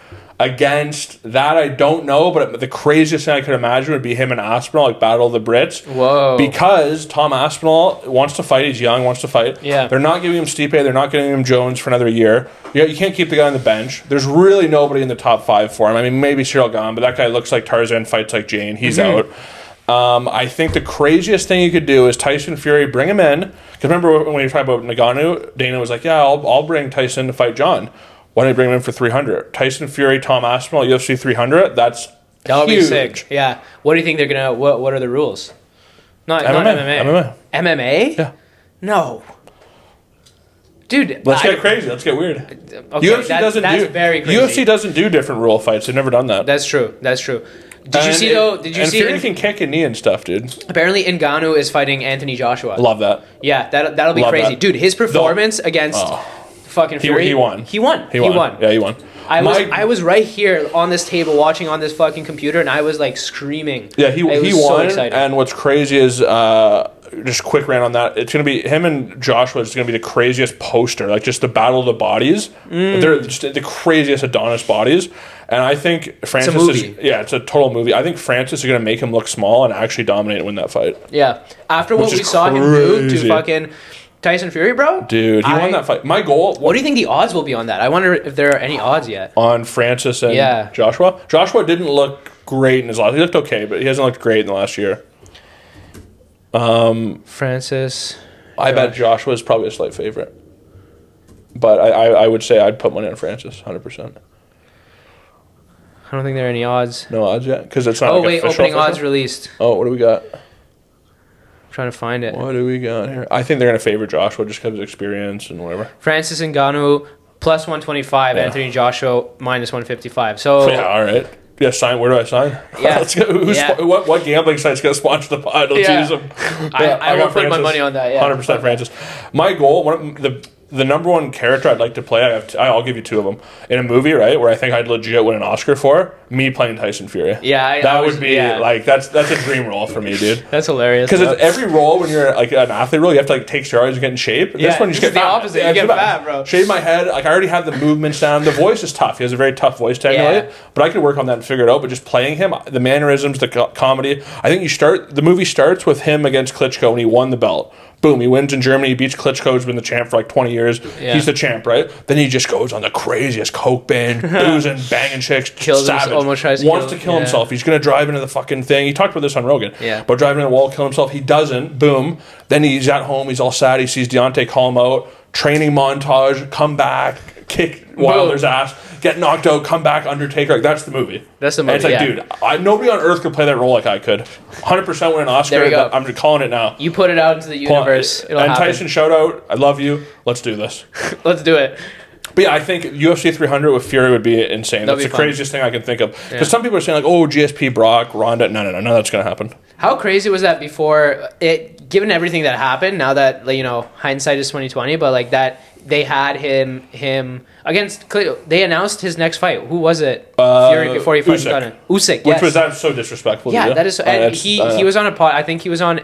Against that, I don't know, but the craziest thing I could imagine would be him and Aspinall, like Battle of the Brits. Whoa. Because Tom Aspinall wants to fight. He's young, wants to fight. Yeah. They're not giving him Stipe. They're not giving him Jones for another year. You can't keep the guy on the bench. There's really nobody in the top 5 for him. I mean, maybe Cyril Gane, but that guy looks like Tarzan, fights like Jane. He's out. I think the craziest thing you could do is Tyson Fury, bring him in. Because remember when you talked about Ngannou, Dana was like, yeah, I'll bring Tyson to fight John. Why don't you bring him in for 300? Tyson Fury, Tom Aspinall, UFC 300. That would be sick. Yeah. What do you think they're gonna? What are the rules? Not MMA. MMA. Yeah. No. Dude, let's get crazy. Let's get weird. Okay, that's very crazy. UFC doesn't do different rule fights. They've never done that. That's true. Did you see though? Did you see? Fury can kick a knee and stuff, dude. Apparently, Ngannou is fighting Anthony Joshua. Love that. Yeah, that'll be crazy, dude. His performance against. Fucking Fury. He won. He won. Yeah, he won. I was right here on this table watching on this fucking computer, and I was like screaming. Yeah, he won. So excited. And what's crazy is just quick rant on that. It's gonna be him and Joshua. Is gonna be the craziest poster, like just the battle of the bodies. They're just the craziest Adonis bodies. And I think Francis it's a total movie. I think Francis is gonna make him look small and actually dominate and win that fight. Yeah, after what we saw him do to fucking Tyson Fury, bro? Dude, he won that fight. My goal... What do you think the odds will be on that? I wonder if there are any odds yet. On Francis and Joshua? Joshua didn't look great in his last... He looked okay, but he hasn't looked great in the last year. Francis... I bet Joshua is probably a slight favorite. But I would say I'd put money on Francis, 100%. I don't think there are any odds. No odds yet? Because it's not opening odds released. Oh, what do we got? Trying to find it. What do we got here? I think they're going to favor Joshua just because of experience and whatever. Francis Ngannou plus 125, Anthony Joshua minus 155. So yeah, all right. Yeah, sign. Where do I sign? Yeah. Let's go. What gambling site's going to sponsor the pod? Let's use them. I will put my money on that. Yeah, 100% Francis. My goal, the number one character I'd like to play, I'll give you 2 of them in a movie, right? Where I think I'd legit win an Oscar for me playing Tyson Fury. Yeah, that would be like that's a dream role for me, dude. That's hilarious. Because it's every role when you're like an athlete role, you have to like take steroids and get in shape. Yeah, this one you just get the opposite. You get fat, bro. Shave my head. Like I already have the movements down. The voice is tough. He has a very tough voice to emulate. But I could work on that and figure it out. But just playing him, the mannerisms, the comedy. I think the movie starts with him against Klitschko and he won the belt. Boom, he wins in Germany. He beats Klitschko, who's been the champ for like 20 years. Yeah. He's the champ, right? Then he just goes on the craziest coke binge, boozing, banging chicks, kills him, almost tries to wants to kill himself. He's going to drive into the fucking thing. He talked about this on Rogan. Yeah. But driving into the wall, kill himself. He doesn't. Boom. Then he's at home. He's all sad. He sees Deontay call him out. Training montage. Come back. Kick Wilder's ass. Get knocked out. Come back. Undertaker. Like, that's the movie. That's the movie. And it's like, dude, nobody on earth could play that role like I could. 100% win an Oscar. There you go. I'm calling it now. You put it out into the universe. It'll happen. Tyson, shout out. I love you. Let's do this. Let's do it. But yeah, I think UFC 300 with Fury would be insane. That's the craziest thing I can think of. Because some people are saying like, oh, GSP, Brock, Ronda. No, that's going to happen. How crazy was that before it? Given everything that happened, now that hindsight is 2020, but like that they had him against. They announced his next fight. Who was it? Fury before he fought Gunnar. Usyk. Which was that so disrespectful? Yeah, that is. And he was on a pod. I think he was on.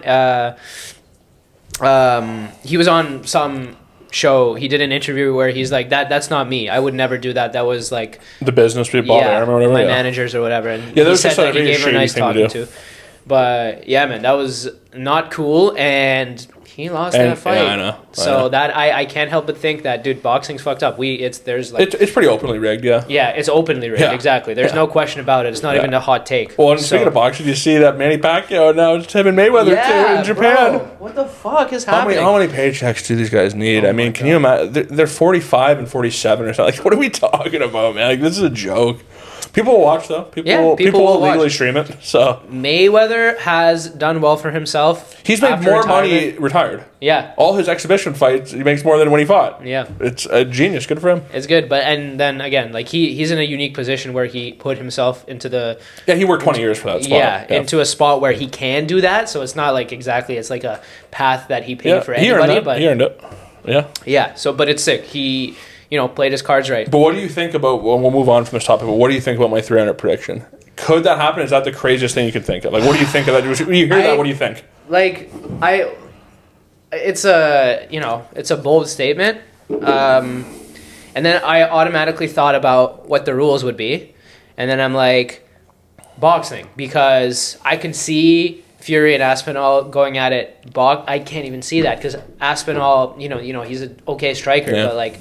He was on some show. He did an interview where he's like, that's not me. I would never do that. That was like the business people, or whatever, my managers or whatever. And he said that he gave her a nice talking to. But yeah, man, that was not cool, and he lost that fight. Yeah, I know. So that I can't help but think that, dude, boxing's fucked up. It's pretty openly rigged, yeah. Yeah, it's openly rigged, exactly. There's no question about it. It's not even a hot take. Well, and speaking of boxing, you see that Manny Pacquiao now it's him and Mayweather too in Japan. Bro, what the fuck is happening? How many paychecks do these guys need? I mean, can you imagine? They're 45 and 47 or something. Like, what are we talking about, man? Like, this is a joke. People will watch though. People will legally stream it. So Mayweather has done well for himself. He's made more money retired. Yeah. All his exhibition fights, he makes more than when he fought. Yeah. It's a genius. Good for him. It's good, but and then again, like he's in a unique position where he put himself into the he worked 20 years for that spot. Yeah, into a spot where he can do that. So it's not like exactly it's like a path that he paid for anybody. But he earned it. Yeah. Yeah. So, but it's sick. He played his cards right. But what do you think about? Well, we'll move on from this topic. But what do you think about my 300 prediction? Could that happen? Is that the craziest thing you could think of? Like, what do you think of that? When you hear that, what do you think? Like, it's a bold statement. And then I automatically thought about what the rules would be, and then I'm like, boxing, because I can see Fury and Aspinall going at it. I can't even see that because Aspinall, he's an okay striker, but like,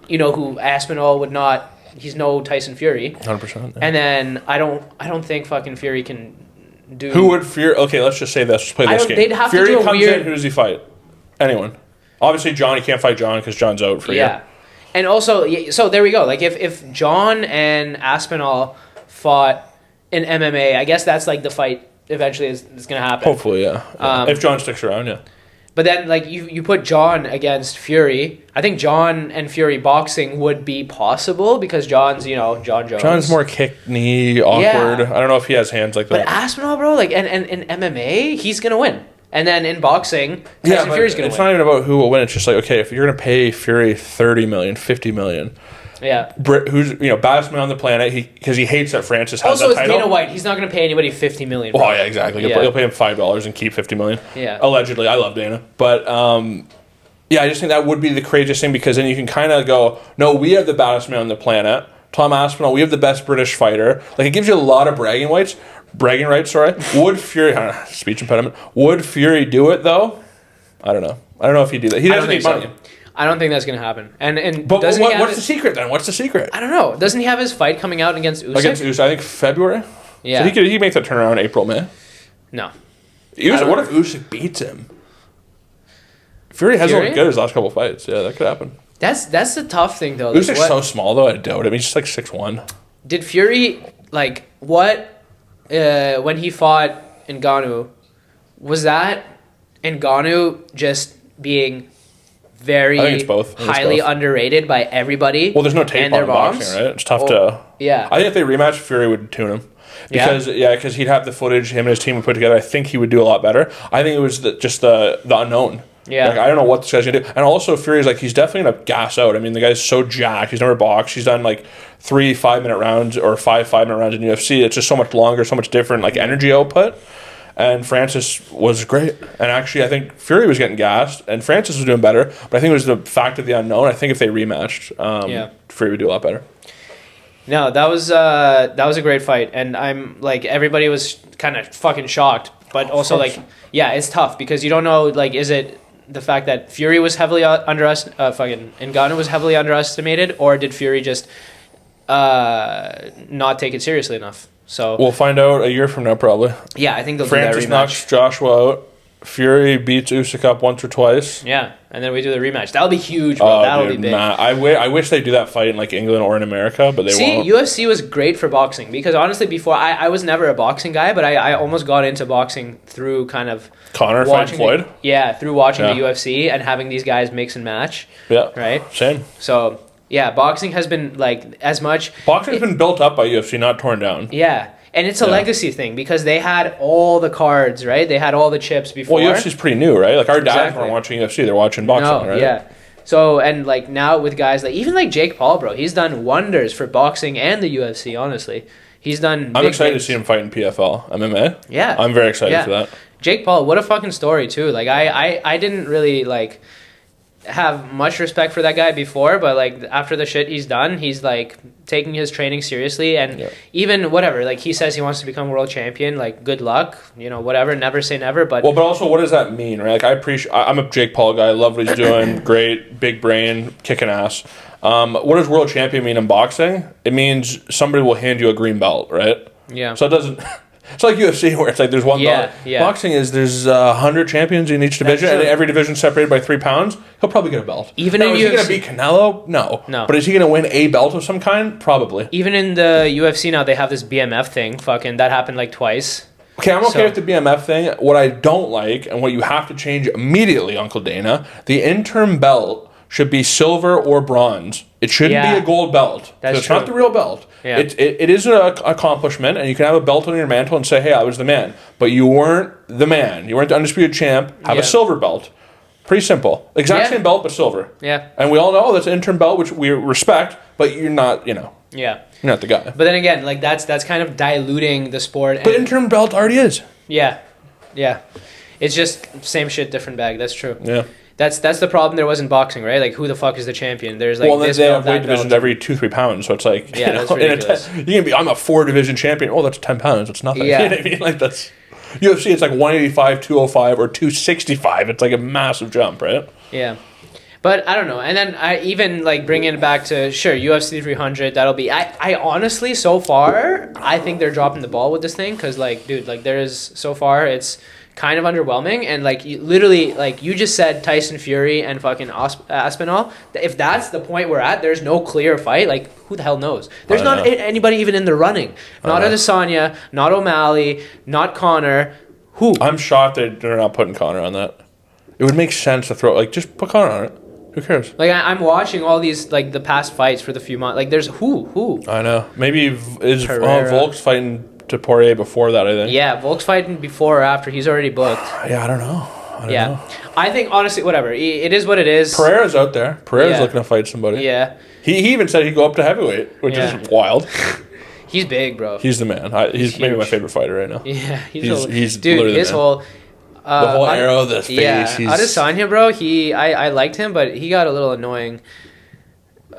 who Aspinall would not. He's no Tyson Fury. 100%. Yeah. And then I don't think fucking Fury can do. Who would Fury? Okay, let's just say this. Let's play this game. They'd have Fury to do a comes weird. in. Who does he fight? Anyone. Obviously, John. He can't fight John because John's out for a year. And also, so there we go. Like if John and Aspinall fought in MMA, I guess that's like the fight eventually is going to happen. Hopefully, yeah. If John sticks around, yeah. But then, like, you put John against Fury. I think John and Fury boxing would be possible because John's, John Jones. John's more kick, knee, awkward. Yeah. I don't know if he has hands like that. But Aspinall, bro, like, and in MMA, he's going to win. And then in boxing, Tyson Fury's going to win. It's not even about who will win. It's just like, okay, if you're going to pay Fury $30 million, $50 million... Yeah, who's baddest man on the planet? Because he hates that Francis has also, that title. Also, it's Dana White. He's not going to pay anybody $50 million. Oh yeah, exactly. He'll pay him $5 and keep $50 million. Yeah, allegedly. I love Dana, but I just think that would be the craziest thing because then you can kind of go, no, we have the baddest man on the planet, Tom Aspinall. We have the best British fighter. Like it gives you a lot of bragging rights. Would Fury? Speech impediment. Would Fury do it though? I don't know. I don't know if he'd do that. He doesn't need money. I don't think that's going to happen. But what's the secret then? What's the secret? I don't know. Doesn't he have his fight coming out against Usyk? Against Usyk, I think February. Yeah. So he make that turnaround April, May. No. What if Usyk beats him? Fury hasn't looked good his last couple fights. Yeah, that could happen. That's the tough thing though. Usyk's so small though. I doubt it. I mean, he's just like 6'1". Did Fury when he fought Ngannou? Was that Ngannou just being very highly underrated by everybody? Well, there's no tape on boxing, right? It's tough to... Yeah. I think if they rematch, Fury would tune him. Because he'd have the footage him and his team would put together. I think he would do a lot better. I think it was just the unknown. Yeah. Like, I don't know what this guy's going to do. And also, Fury's like, he's definitely going to gas out. I mean, the guy's so jacked. He's never boxed. He's done like 3 5-minute rounds or 5 minute rounds in UFC. It's just so much longer, so much different, like energy output. And Francis was great. And actually, I think Fury was getting gassed, and Francis was doing better. But I think it was the fact of the unknown. I think if they rematched, Fury would do a lot better. No, that was a great fight, and I'm like everybody was kind of fucking shocked, but also like it's tough because you don't know like is it the fact that Fury was heavily Ngannou was heavily underestimated, or did Fury just not take it seriously enough? So we'll find out a year from now, probably. Yeah, I think they'll Francis do that rematch. Knocks Joshua out. Fury beats Usyk up once or twice. Yeah, and then we do the rematch. That'll be huge, bro. That'll be big. I wish they do that fight in like England or in America, but they won't. UFC was great for boxing because honestly, before I was never a boxing guy, but I almost got into boxing through kind of Conor fighting Floyd. Through watching the UFC and having these guys mix and match. Yeah, right. Same. So yeah, boxing has been like as much. Boxing's been built up by UFC, not torn down. Yeah. And it's a legacy thing because they had all the cards, right? They had all the chips before. Well, UFC's pretty new, right? Like our dads weren't watching UFC; they're watching boxing, right? Yeah. So and like now with guys like even like Jake Paul, bro, he's done wonders for boxing and the UFC. Honestly, he's done. I'm excited to see him fight in PFL MMA. Yeah, I'm very excited for that. Jake Paul, what a fucking story too. Like I didn't really like have much respect for that guy before, but like after the shit he's done, he's like taking his training seriously, and even whatever, like he says he wants to become world champion, like good luck, whatever, never say never, but also what does that mean, right? Like I'm a Jake Paul guy, I love what he's doing, great, big brain, kicking ass. What does world champion mean in boxing? It means somebody will hand you a green belt, right? Yeah. So it doesn't It's like UFC where it's like there's one belt. Yeah. Boxing is there's 100 champions in each division, and every division separated by 3 pounds. He'll probably get a belt. Even now, in is he going to beat Canelo? No. But is he going to win a belt of some kind? Probably. Even in the UFC now, they have this BMF thing. Fucking that happened like twice. Okay, I'm okay with the BMF thing. What I don't like, and what you have to change immediately, Uncle Dana, the interim belt should be silver or bronze. It shouldn't be a gold belt. That's it's not the real belt. Yeah. It is an accomplishment, and you can have a belt on your mantle and say, hey, I was the man. But you weren't the man. You weren't the undisputed champ. Have a silver belt. Pretty simple. Exact same belt, but silver. Yeah. And we all know that's an interim belt, which we respect, but you're not, Yeah. You're not the guy. But then again, like that's kind of diluting the sport. But interim belt already is. Yeah. It's just same shit, different bag. That's true. Yeah. That's the problem there was in boxing, right? Like, who the fuck is the champion? There's like this they have weight divisions every 2-3 pounds, so it's like that's ridiculous. you can be. I'm a 4-division champion. Oh, that's 10 pounds. It's nothing. Yeah. You know what I mean? Like that's UFC. It's like 185, 205, or 265. It's like a massive jump, right? Yeah. But I don't know. And then I even like bringing it back to UFC 300. That'll be. I honestly so far I think they're dropping the ball with this thing because like dude like there is so far it's kind of underwhelming and like literally like you just said Tyson Fury and fucking Aspinall. If that's the point we're at, there's no clear fight. Like who the hell knows? There's not anybody even in the running. Not Adesanya, not O'Malley, not Conor. Who? I'm shocked they're not putting Conor on that. It would make sense to throw like just put Conor on it. Who cares? Like I'm watching all these like the past fights for the few months. Like there's who? I know. Maybe is Volk's fighting to Poirier before that, I think. Yeah, Volk's fighting before or after. He's already booked. Yeah, I don't know. I think honestly, whatever. It is what it is. Pereira's out there. Pereira's looking to fight somebody. Yeah. He even said he'd go up to heavyweight, which is wild. He's big, bro. He's the man. He's maybe my favorite fighter right now. Yeah, he's dude. literally His the man. whole the whole arrow, the face. Yeah, Adesanya, bro. I liked him, but he got a little annoying.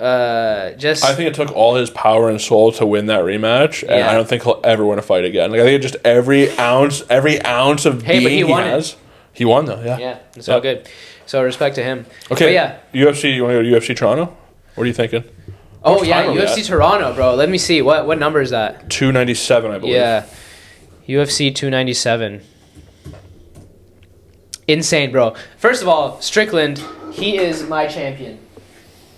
I think it took all his power and soul to win that rematch, and I don't think he'll ever win a fight again. Like I think just every ounce of being he has. He won though, yeah. Yeah, it's all good. So respect to him. Okay, but yeah. UFC. You want to go to UFC Toronto? What are you thinking? Oh yeah, UFC Toronto, bro. Let me see. What number is that? 297, I believe. Yeah, UFC 297. Insane, bro. First of all, Strickland, he is my champion.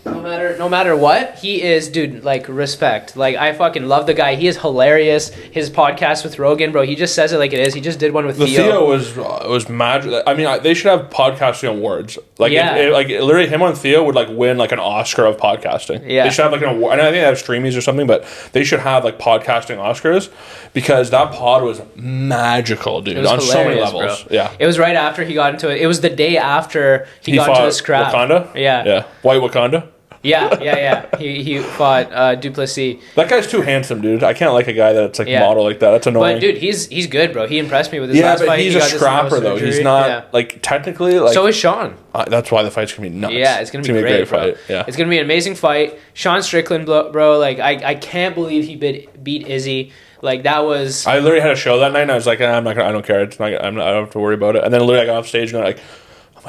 No matter what, he is, dude, like, respect. Like, I fucking love the guy. He is hilarious. His podcast with Rogan, bro, he just says it like it is. He just did one with Theo. Theo was magic. I mean, they should have podcasting awards. Like, like literally him on Theo would, like, win, like, an Oscar of podcasting. Yeah. They should have, like, an award. And I think they have Streamies or something, but they should have, like, podcasting Oscars because that pod was magical, dude, on so many levels. Bro. Yeah. It was right after he got into it. It was the day after he got into the scrap. Wakanda? Yeah. Yeah. White Wakanda? Yeah. He fought Duplessis. That guy's too handsome, dude. I can't like a guy that's like model like that. That's annoying. But dude, he's good, bro. He impressed me with his last fight. Yeah, but he's a scrapper though. He's not like technically like. So is Sean. That's why the fight's gonna be nuts. Yeah, it's gonna be a great fight. Yeah, it's gonna be an amazing fight. Sean Strickland, bro. Like I can't believe he beat Izzy. Like that was. I literally had a show that night, and I was like, I'm not gonna. I don't care. It's not. I don't have to worry about it. And then literally I got off stage and I'm like,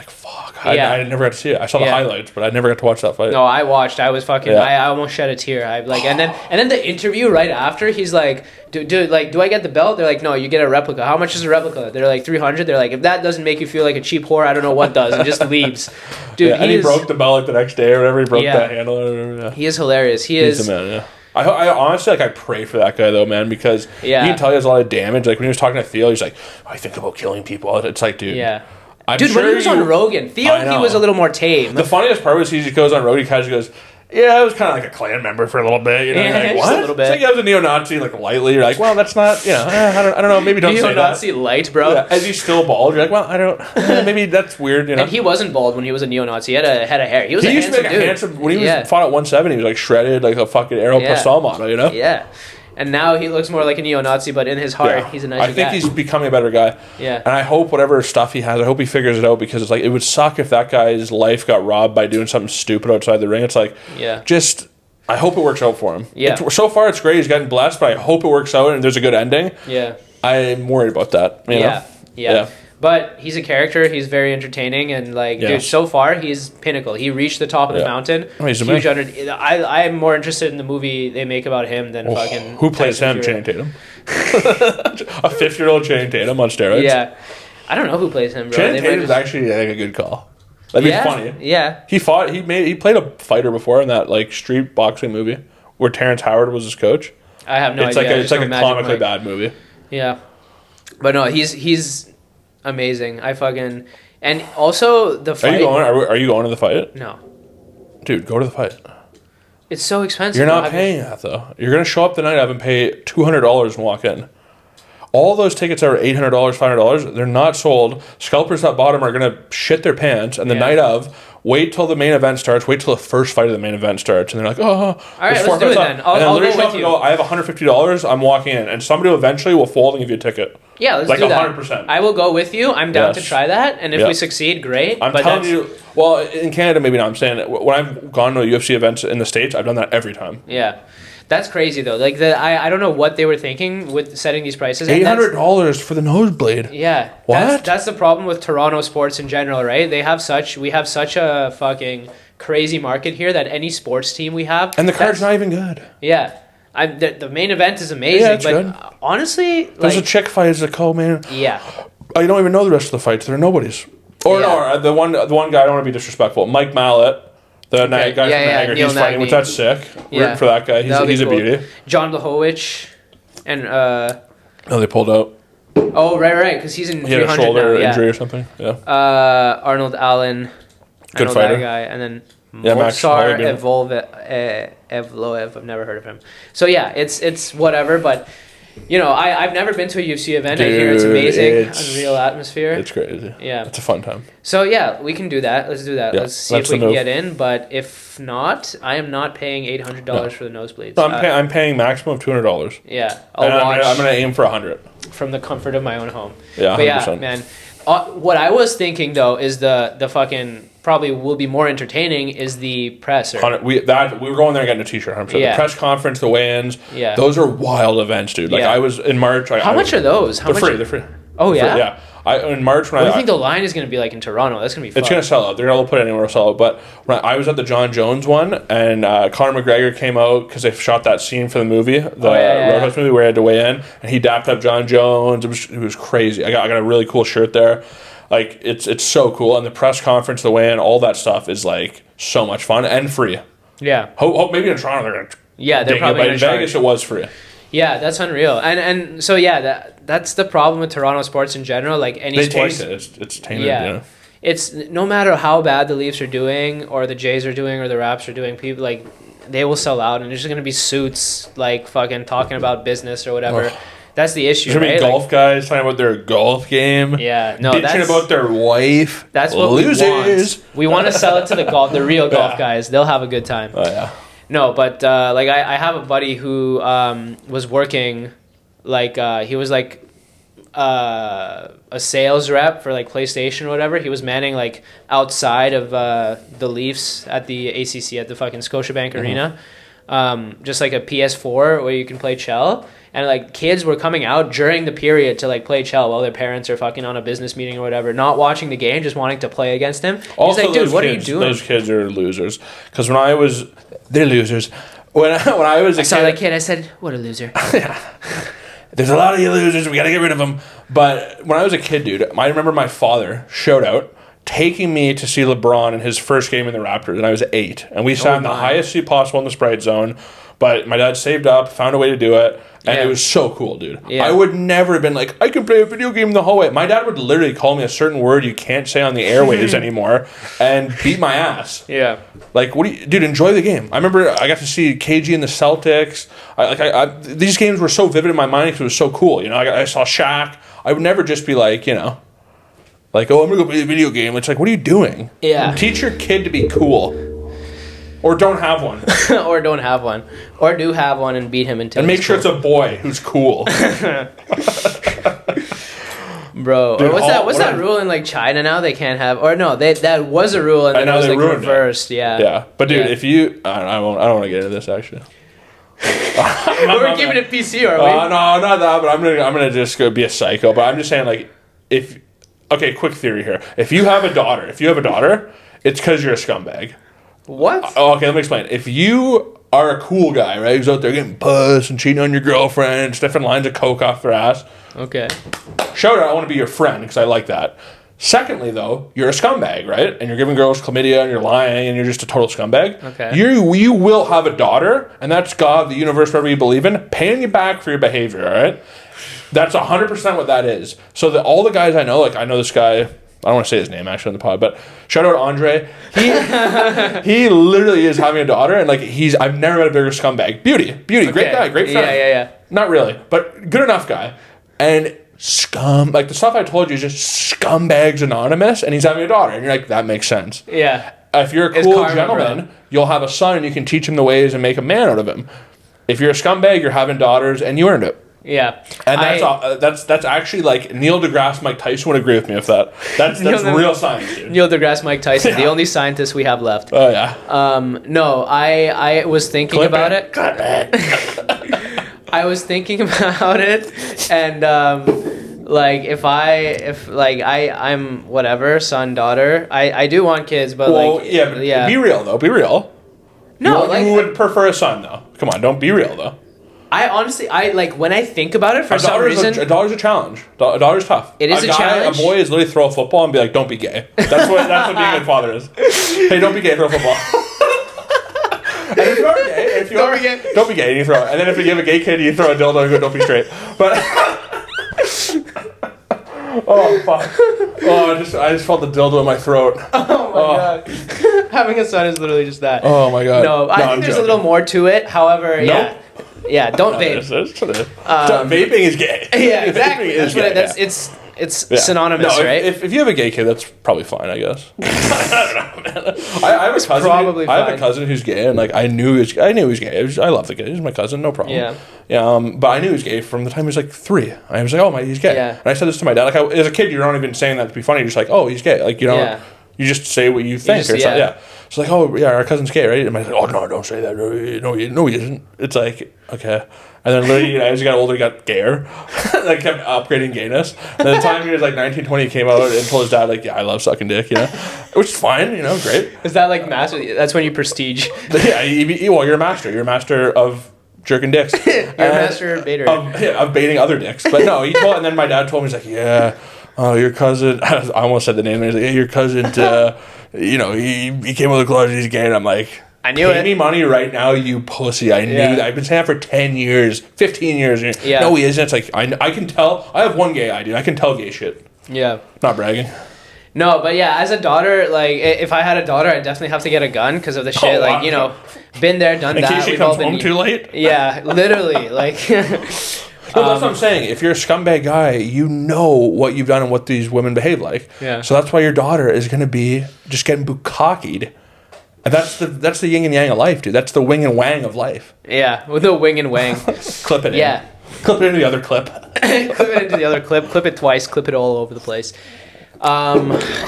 fuck. I never got to see it. I saw the highlights, but I never got to watch that fight. No, I watched. I was fucking. I almost shed a tear. And then the interview right after, he's like, dude, like, do I get the belt? They're like, no, you get a replica. How much is a replica? They're like 300. They're like, if that doesn't make you feel like a cheap whore, I don't know what does. And just leaves. Dude, and he broke the belt like the next day or whatever. He broke that handle or whatever. Yeah. He is hilarious. He's the man. Yeah. I honestly I pray for that guy though, man, because you can tell he has a lot of damage. Like when he was talking to Theo, he's like, I think about killing people. It's like, dude. Yeah. When he was on Rogan, Theo, he was a little more tame. The funniest part was he just goes on Rogan, he kind of goes, yeah, I was kind of like a Klan member for a little bit. You know, like, what? A little bit. It's like I was a neo-Nazi, like lightly. You're like, well, that's not, I don't know. Maybe don't say that. Neo-Nazi light, bro. Yeah. As he's still bald, you're like, well, I don't. Maybe that's weird. You know. And he wasn't bald when he was a neo-Nazi. He had a head of hair. He was a used handsome to be like a handsome. When he was fought at 170, he was like shredded, like a fucking Aeropostale model. You know. Yeah. And now he looks more like a neo-Nazi, but in his heart, he's a nice guy. I think he's becoming a better guy. Yeah. And I hope whatever stuff he has, I hope he figures it out because it's like, it would suck if that guy's life got robbed by doing something stupid outside the ring. It's like, I hope it works out for him. Yeah. So far, it's great. He's gotten blessed, but I hope it works out and there's a good ending. Yeah. I'm worried about that. You know? Yeah. But he's a character. He's very entertaining, and dude, so far he's pinnacle. He reached the top of the mountain. Oh, he's huge I'm more interested in the movie they make about him than fucking. Who plays him? Channing Tatum. A 50-year-old Channing Tatum on steroids. Yeah, I don't know who plays him, bro. Channing Tatum's actually like a good call. That'd be funny. Yeah. He played a fighter before in that like street boxing movie where Terrence Howard was his coach. I have no idea. It's like a comically bad movie. Yeah, but no, he's amazing. And also the fight. Are you going to the fight? No, dude, go to the fight. It's so expensive. You're not paying that though. You're gonna show up the night of and pay $200 and walk in. All those tickets are $800, $500. They're not sold. Scalpers that bought them are gonna shit their pants. And the night of, wait till the main event starts. Wait till the first fight of the main event starts, and they're like, "Oh, all right, let's do it then." I'll go with you. I have $150. I'm walking in, and somebody eventually will fold and give you a ticket. Yeah, let's do that. 100%. I will go with you. I'm down to try that, and if we succeed, great. I'm telling you. Well, in Canada, maybe not. I'm saying that when I've gone to UFC events in the States, I've done that every time. Yeah. That's crazy though. I don't know what they were thinking with setting these prices. $800 for the nosebleed. Yeah. What? That's the problem with Toronto sports in general, right? We have such a fucking crazy market here that any sports team we have, and the card's not even good. Yeah. The main event is amazing, it's but good. Honestly, there's a chick fight as a co-main. Yeah. I don't even know the rest of the fights. They're nobodies. The one guy. I don't want to be disrespectful. Mike Mallet. The guy from Niagara, he's fighting, which that's sick. Rooting for that guy. He's a beauty. John Blachowicz and they pulled out. Oh, right, because he's in 300 had a shoulder now, injury or something. Yeah. Arnold Allen. Good fighter. That guy, and then Movsar Evloev. I've never heard of him. So yeah, it's whatever, but. I've never been to a UFC event. Dude, I hear it's amazing. Unreal atmosphere. It's crazy. Yeah. It's a fun time. So, yeah, we can do that. Let's do that. Yeah, let's see if we can get in. But if not, I am not paying $800 for the nosebleeds. No, I'm paying maximum of $200. Yeah. I'm going to aim for $100. From the comfort of my own home. Yeah, 100%. But yeah, man. What I was thinking, though, is the fucking... probably will be more entertaining is the presser. We were going there and getting a t-shirt. 100%. Yeah. The press conference, the weigh-ins, yeah. Those are wild events, dude. Like I was in March. How much are those? They're free. Oh yeah. Yeah. In March what do you think the line is going to be like in Toronto? That's going to be fun. It's going to sell out. They're going to put it anywhere to sell out. But when I was at the John Jones one, and Conor McGregor came out because they shot that scene for the movie, the Roadhouse movie where he had to weigh in, and he dapped up John Jones. It was crazy. I got a really cool shirt there. Like it's so cool, and the press conference, the weigh-in, all that stuff is like so much fun and free. Yeah. Hope maybe in Toronto they're gonna they're probably in Vegas it was free. Yeah, that's unreal, and so that's the problem with Toronto sports in general. Like any sports, it's tainted. Yeah. It's no matter how bad the Leafs are doing, or the Jays are doing, or the Raps are doing, people like they will sell out, and there's just gonna be suits like fucking talking about business or whatever. Oh. That's the issue, There's right? There's golf guys talking about their golf game. Yeah, no, bitching about their wife. That's what losers. We want to sell it to the real golf guys. They'll have a good time. Oh yeah. No, but I have a buddy who was working, he was like a sales rep for like PlayStation or whatever. He was manning like outside of the Leafs at the ACC at the fucking Scotiabank Arena, just like a PS4 where you can play Chell. And like kids were coming out during the period to like play Chell while their parents are fucking on a business meeting or whatever, not watching the game, just wanting to play against him. Also, he's like, dude, what are you doing? Those kids are losers. Because they're losers. When I was a kid, I saw that kid. I said, what a loser. Yeah. There's a lot of you losers. We got to get rid of them. But when I was a kid, dude, I remember my father, shout out, taking me to see LeBron in his first game in the Raptors, and I was 8. And we sat in the highest seat possible in the Sprite Zone. But my dad saved up, found a way to do it, and it was so cool, dude. Yeah. I would never have been like, I can play a video game in the hallway. My dad would literally call me a certain word you can't say on the airwaves anymore and beat my ass. Yeah. Like, dude, enjoy the game. I remember I got to see KG and the Celtics. These games were so vivid in my mind because it was so cool. You know, I saw Shaq. I would never just be like, I'm going to go play a video game. It's like, what are you doing? Yeah. Teach your kid to be cool. Or don't have one. Or don't have one. Or do have one and beat him until. And make sure it's a boy who's cool. Bro, dude, what's that rule in like China now? They can't have, or no, that was a rule and then it was like reversed. Yeah. Yeah, but dude, if you, I don't want to get into this actually. We're keeping it PC, are we? No, not that. But I'm gonna just go be a psycho. But I'm just saying, like, if okay, quick theory here. If you have a daughter, it's because you're a scumbag. What? Okay, let me explain. If you are a cool guy, right, who's out there getting puss and cheating on your girlfriend, sniffing lines of coke off their ass. Okay. Shout out, I want to be your friend because I like that. Secondly, though, you're a scumbag, right? And you're giving girls chlamydia and you're lying and you're just a total scumbag. Okay. You will have a daughter, and that's God, the universe, whatever you believe in, paying you back for your behavior, all right? That's 100% what that is. So that all the guys I know, like I know this guy, I don't want to say his name actually on the pod, but shout out Andre. He literally is having a daughter, and like I've never met a bigger scumbag. Beauty, okay. great guy, great friend. Yeah. Not really, but good enough guy. And scum, like the stuff I told you is just scumbags anonymous, and he's having a daughter, and you're like, that makes sense. Yeah. If you're a cool gentleman, you'll have a son, and you can teach him the ways and make a man out of him. If you're a scumbag, you're having daughters, and you earned it. Yeah, and that's actually like Neil deGrasse, Mike Tyson would agree with me if that's real science, dude. Neil deGrasse, Mike Tyson, the only scientist we have left. Oh yeah. No, I was thinking about it. I was thinking about it, and like if I'm whatever, son, daughter, I do want kids, but yeah. Be real though. Be real. No, you would prefer a son though. Come on, don't be real though. I honestly, like when I think about it, for some reason, a daughter's a challenge. A daughter's tough. It is a challenge. A boy is literally throw a football and be like, "Don't be gay." That's what being a father is. Hey, don't be gay. Throw a football. And if you are gay, don't be gay, and you throw it. And then if you have a gay kid, you throw a dildo and go, "Don't be straight." But oh fuck! Oh, I just felt the dildo in my throat. Oh my god! Having a son is literally just that. Oh my god! No, I think there's a little more to it. However, nope. Yeah, don't vape. Vaping is gay. Yeah, exactly. It's synonymous, right? If you have a gay kid, that's probably fine, I guess. I don't know, man. I have a cousin. Probably I have a cousin who's gay, and like I knew he was gay. I love the kid. He's my cousin, no problem. Yeah. But I knew he was gay from the time he was like 3. I was like, oh my, he's gay. Yeah. And I said this to my dad. Like as a kid, you're not even saying that to be funny. You're just like, oh, he's gay. Like you know, you just say what you think or something. Yeah. So like, oh yeah, our cousin's gay, right? And I'm like, oh no, don't say that. No, he isn't. It's like, okay. And then literally, as he got older, he got gayer. Like kept upgrading gayness. And the time he was like 19, 20, he came out and told his dad, like, yeah, I love sucking dick, which is fine, great. Is that like master? That's when you prestige. Yeah, well, you're a master. You're a master of jerking dicks. You're a master baiter. Of baiting other dicks. But no, and then my dad told me, he's like, yeah, oh, your cousin, I almost said the name, and he's like, yeah, your cousin, he came with a closet, he's gay, and I'm like, I knew it. Pay me money right now, you pussy. I knew that. I've been saying that for 10 years, 15 years. Yeah. No, he isn't. It's like, I can tell. I have one gay idea. I can tell gay shit. Yeah. Not bragging. No, but yeah, as a daughter, like, if I had a daughter, I'd definitely have to get a gun because of the shit. Oh, like, been there, done that. In case she comes home too late? Yeah, literally. Like... No, that's what I'm saying. If you're a scumbag guy, you know what you've done and what these women behave like. Yeah. So that's why your daughter is going to be just getting bukkakied. And that's the yin and yang of life, dude. That's the wing and wang of life. Yeah, with the wing and wang. Clip it in. Yeah. Clip it into the other clip. Clip it into the other clip. Clip it twice. Clip it all over the place.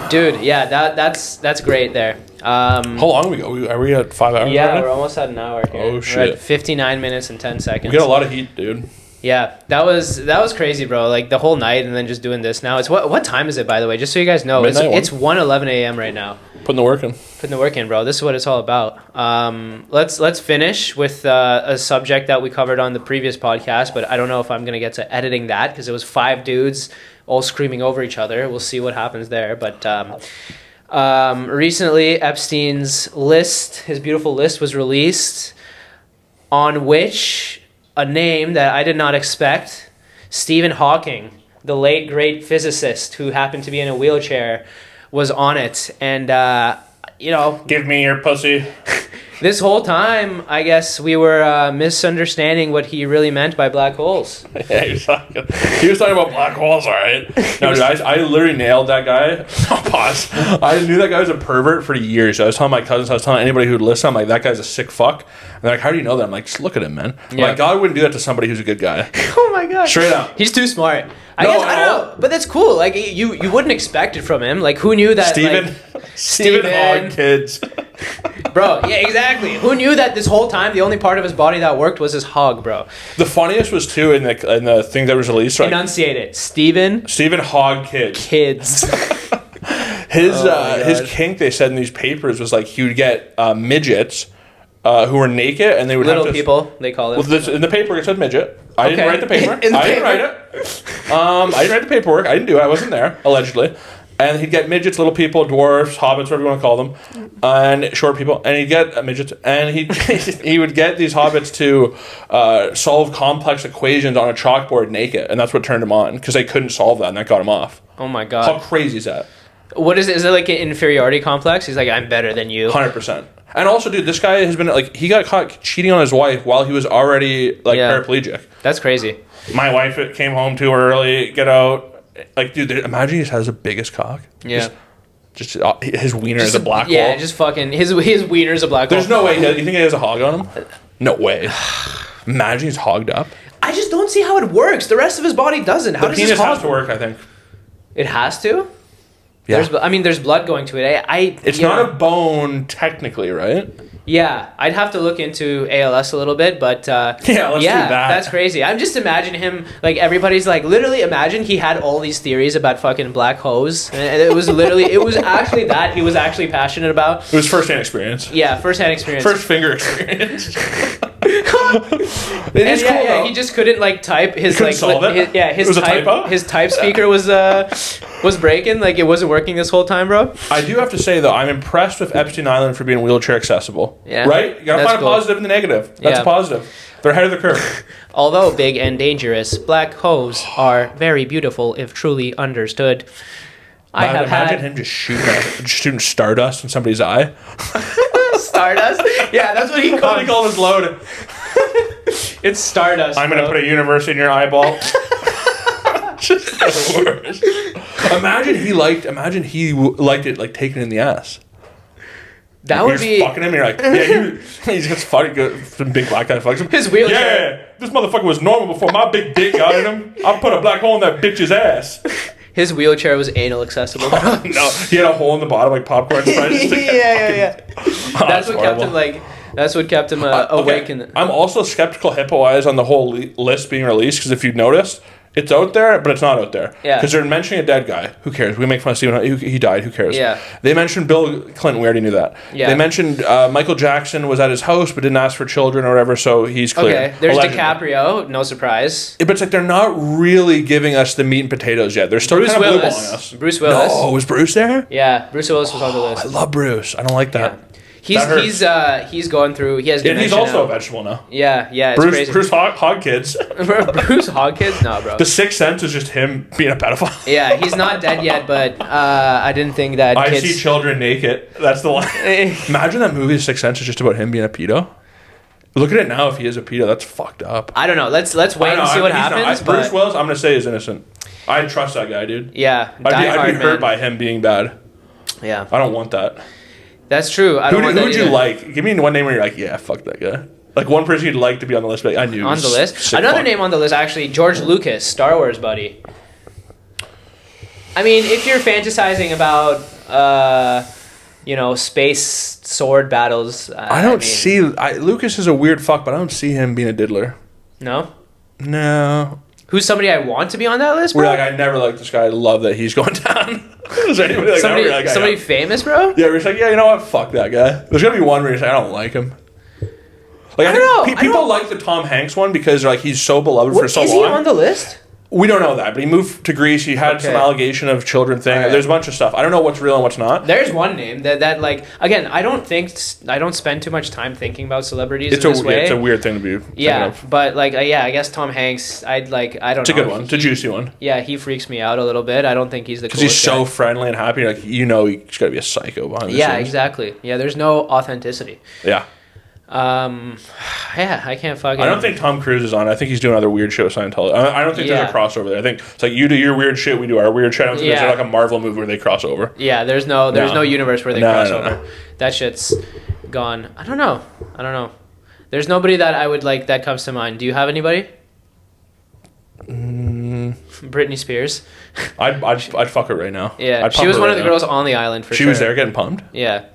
Dude, yeah, that's great there. How long we go? Are we at 5 hours? Yeah, we're almost at an hour here. Oh shit! We're at 59 minutes and 10 seconds. We got a lot of heat, dude. Yeah, that was crazy, bro. Like the whole night and then just doing this. Now it's what time is it, by the way? Just so you guys know, it's 1:11 a.m. right now. Putting the work in. Putting the work in, bro. This is what it's all about. Let's finish with a subject that we covered on the previous podcast, but I don't know if I'm gonna get to editing that because it was 5 dudes all screaming over each other. We'll see what happens there. But recently, Epstein's list, his beautiful list, was released, on which a name that I did not expect, Stephen Hawking, the late great physicist who happened to be in a wheelchair, was on it. And give me your pussy. This whole time, I guess we were misunderstanding what he really meant by black holes. Yeah, he was talking about black holes, all right. No, dude, I literally nailed that guy. Pause. I knew that guy was a pervert for years. I was telling my cousins, I was telling anybody who would listen, I'm like, that guy's a sick fuck. And they're like, how do you know that? I'm like, just look at him, man. Yeah. Like, God wouldn't do that to somebody who's a good guy. Oh my God. Straight up. He's too smart. I don't know, but that's cool. Like, you wouldn't expect it from him. Like, who knew that? Stephen Hawking kids. Bro, yeah, exactly. Who knew that this whole time the only part of his body that worked was his hog, bro? The funniest was too in the thing that was released. Like, Enunciate it. Stephen Hogg Kids. His kink, they said in these papers, was like he would get midgets who were naked, and they would little have to, people, they call it. Well, in the paper it said midget. I didn't write the paper. In the I paper. didn't write it. I didn't write the paperwork. I didn't do it. I wasn't there, allegedly. And he'd get midgets, little people, dwarfs, hobbits, whatever you want to call them, and short people. And he'd get midgets, and he would get these hobbits to solve complex equations on a chalkboard naked, and that's what turned him on, because they couldn't solve that, and that got him off. Oh my god! How crazy is that? What is it? Is it like an inferiority complex? He's like, I'm better than you. 100%. And also, dude, this guy has been like, he got caught cheating on his wife while he was already like paraplegic. That's crazy. My wife came home too early. Get out. Like, dude, imagine he just has the biggest cock. Yeah. Just his wiener is a black hole. Yeah, just fucking his wiener's a black hole. There's no way. You think he has a hog on him? No way. Imagine he's hogged up. I just don't see how it works. The rest of his body doesn't. How The does penis his hog has to work, I think. It has to? Yeah. There's blood going to it. It's not a bone, technically, right? Yeah, I'd have to look into ALS a little bit, but let's do that. That's crazy. I'm just imagining him, like, everybody's like, literally imagine he had all these theories about fucking black holes, and it was actually that he was actually passionate about. It was first-hand experience. Yeah, first-hand experience. First finger experience. It is cool, though. He just couldn't like type his like solve it? his type speaker was breaking, like it wasn't working this whole time, bro. I do have to say though, I'm impressed with Epstein Island for being wheelchair accessible. Yeah. Right? You gotta find a positive and the negative. That's a positive. They're ahead of the curve. Although big and dangerous, black holes are very beautiful if truly understood. Imagine him just shooting stardust in somebody's eye. Stardust? Yeah, that's what he called his load. It's stardust. I'm gonna put a universe in your eyeball. Just the worst. Imagine he liked it, like taking it in the ass. That would be fucking him. And you're like, yeah, he's just fucking good. Some big black guy fucks him. His wheelchair. Yeah, this motherfucker was normal before my big dick got in him. I put a black hole in that bitch's ass. His wheelchair was anal accessible. No, he had a hole in the bottom like popcorn. Yeah. That's what kept him like. That's what kept him awake. Okay. I'm also skeptical hippo-wise on the whole list being released, because if you've noticed, it's out there, but it's not out there. Yeah. Because they're mentioning a dead guy. Who cares? We make fun of Stephen. He died. Who cares? Yeah. They mentioned Bill Clinton. We already knew that. Yeah. They mentioned Michael Jackson was at his house but didn't ask for children or whatever, so he's clear. Okay. There's allegedly. DiCaprio. No surprise. But it's like they're not really giving us the meat and potatoes yet. They're still Bruce kind of Willis. blue-balling us. Bruce Willis. No, was Bruce there? Yeah, Bruce Willis was on the list. I love Bruce. I don't like that. Yeah. He's going through. He has. And he's dementia also now. a vegetable now. Yeah, it's crazy. Bruce Hog Kids. Bruce Hog Kids? No, bro. The Sixth Sense is just him being a pedophile. Yeah, he's not dead yet, but I didn't think that. I kids... see children naked. That's the one. Imagine that movie, The Sixth Sense, is just about him being a pedo. Look at it now. If he is a pedo, that's fucked up. I don't know. Let's wait and see what happens. Bruce Willis, I'm gonna say, is innocent. I'd trust that guy, dude. Yeah, I'd be hurt by him being bad. Yeah, I don't want that. That's true. Who would you like? Give me one name where you're like, yeah, fuck that guy. Like one person you'd like to be on the list. But I knew on the list. Another name on the list, actually, George Lucas, Star Wars buddy. I mean, if you're fantasizing about, space sword battles, I don't see. Lucas is a weird fuck, but I don't see him being a diddler. No. Who's somebody I want to be on that list, bro? We're like, I never liked this guy. I love that he's going down. Is there anybody like somebody famous, bro? Yeah, we're just like, yeah, you know what? Fuck that guy. There's gonna be one where you're like, I don't like him. Like I don't know. People like the Tom Hanks one because they're like he's so beloved for so long. Is he on the list? We don't know that, but he moved to Greece. He had some allegation of children thing. Right. There's a bunch of stuff. I don't know what's real and what's not. There's one name that like again. I don't spend too much time thinking about celebrities in this way. It's a weird thing to be. Yeah, of. But like I guess Tom Hanks. I don't know. It's a good one. It's a juicy one. Yeah, he freaks me out a little bit. I don't think he's the coolest because he's so guy. Friendly and happy. Like he's got to be a psycho behind the scenes. Yeah, exactly. Yeah, there's no authenticity. Yeah. I can't fucking. I don't think Tom Cruise is on. I think he's doing other weird shit with Scientology. I don't think there's a crossover there. I think it's like you do your weird shit, we do our weird shit. I don't think there's like a Marvel movie where they cross over. Yeah, there's no universe where they cross over. No. That shit's gone. I don't know. There's nobody that I would like that comes to mind. Do you have anybody? Britney Spears. I'd fuck her right now. Yeah, she was one of the girls on the island for sure. She was there getting pumped? Yeah.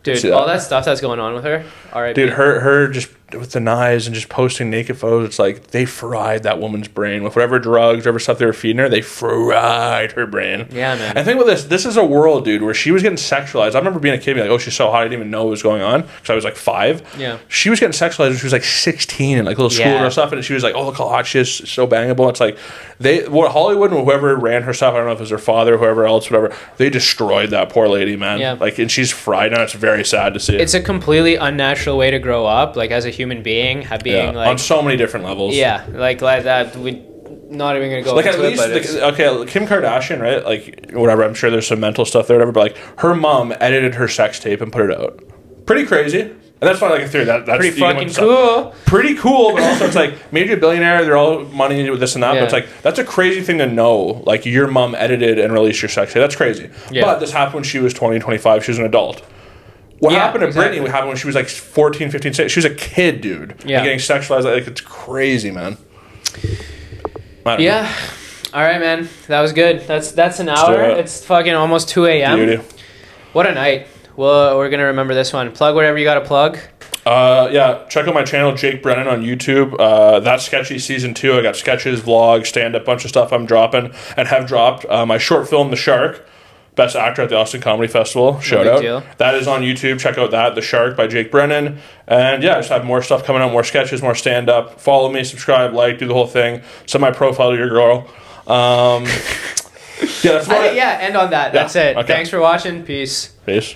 Dude, all that stuff that's going on with her. All right, dude, her just with the knives and just posting naked photos. It's like they fried that woman's brain with whatever drugs, whatever stuff they were feeding her. They fried her brain. Yeah, man. And think about this. This is a world, dude, where she was getting sexualized. I remember being a kid, being like, "Oh, she's so hot." I didn't even know what was going on because I was like 5. Yeah. She was getting sexualized when she was like 16 and like little school and stuff, and she was like, "Oh, look how hot she is, so bangable." It's like what Hollywood and whoever ran her stuff. I don't know if it was her father, whoever else, whatever. They destroyed that poor lady, man. Yeah. Like, and she's fried now. It's very sad to see. It's a completely unnatural way to grow up, like as a human being, being like on so many different levels. Yeah, like that. We not even gonna go like into at least it, like, okay, Kim Kardashian, right? Like whatever. I'm sure there's some mental stuff there, whatever. But like her mom edited her sex tape and put it out. Pretty crazy. And that's not like a theory. That's pretty fucking cool. Pretty cool, but also it's like maybe a billionaire. They're all money with this and that. Yeah. But it's like that's a crazy thing to know. Like your mom edited and released your sex tape. That's crazy. Yeah. But this happened when she was 20, 25. She was an adult. What happened to Brittany happened when she was like 14, 15, 16. She was a kid, dude. Yeah. And getting sexualized. Like, it's crazy, man. Yeah. All right, man. That was good. That's an hour. It's fucking almost 2 a.m. Beauty. What a night. Well, we're going to remember this one. Plug whatever you got to plug. Yeah, check out my channel, Jake Brennan, on YouTube. That's Sketchy Season 2. I got sketches, vlogs, stand-up, bunch of stuff I'm dropping and have dropped. My short film, The Shark, Best Actor at the Austin Comedy Festival. Shout out. Deal. That is on YouTube. Check out that, The Shark by Jake Brennan. And yeah, I just have more stuff coming out, more sketches, more stand-up. Follow me, subscribe, like, do the whole thing. Send my profile to your girl. Yeah, that's about it. Yeah, end on that. That's it. Okay. Thanks for watching. Peace. Peace.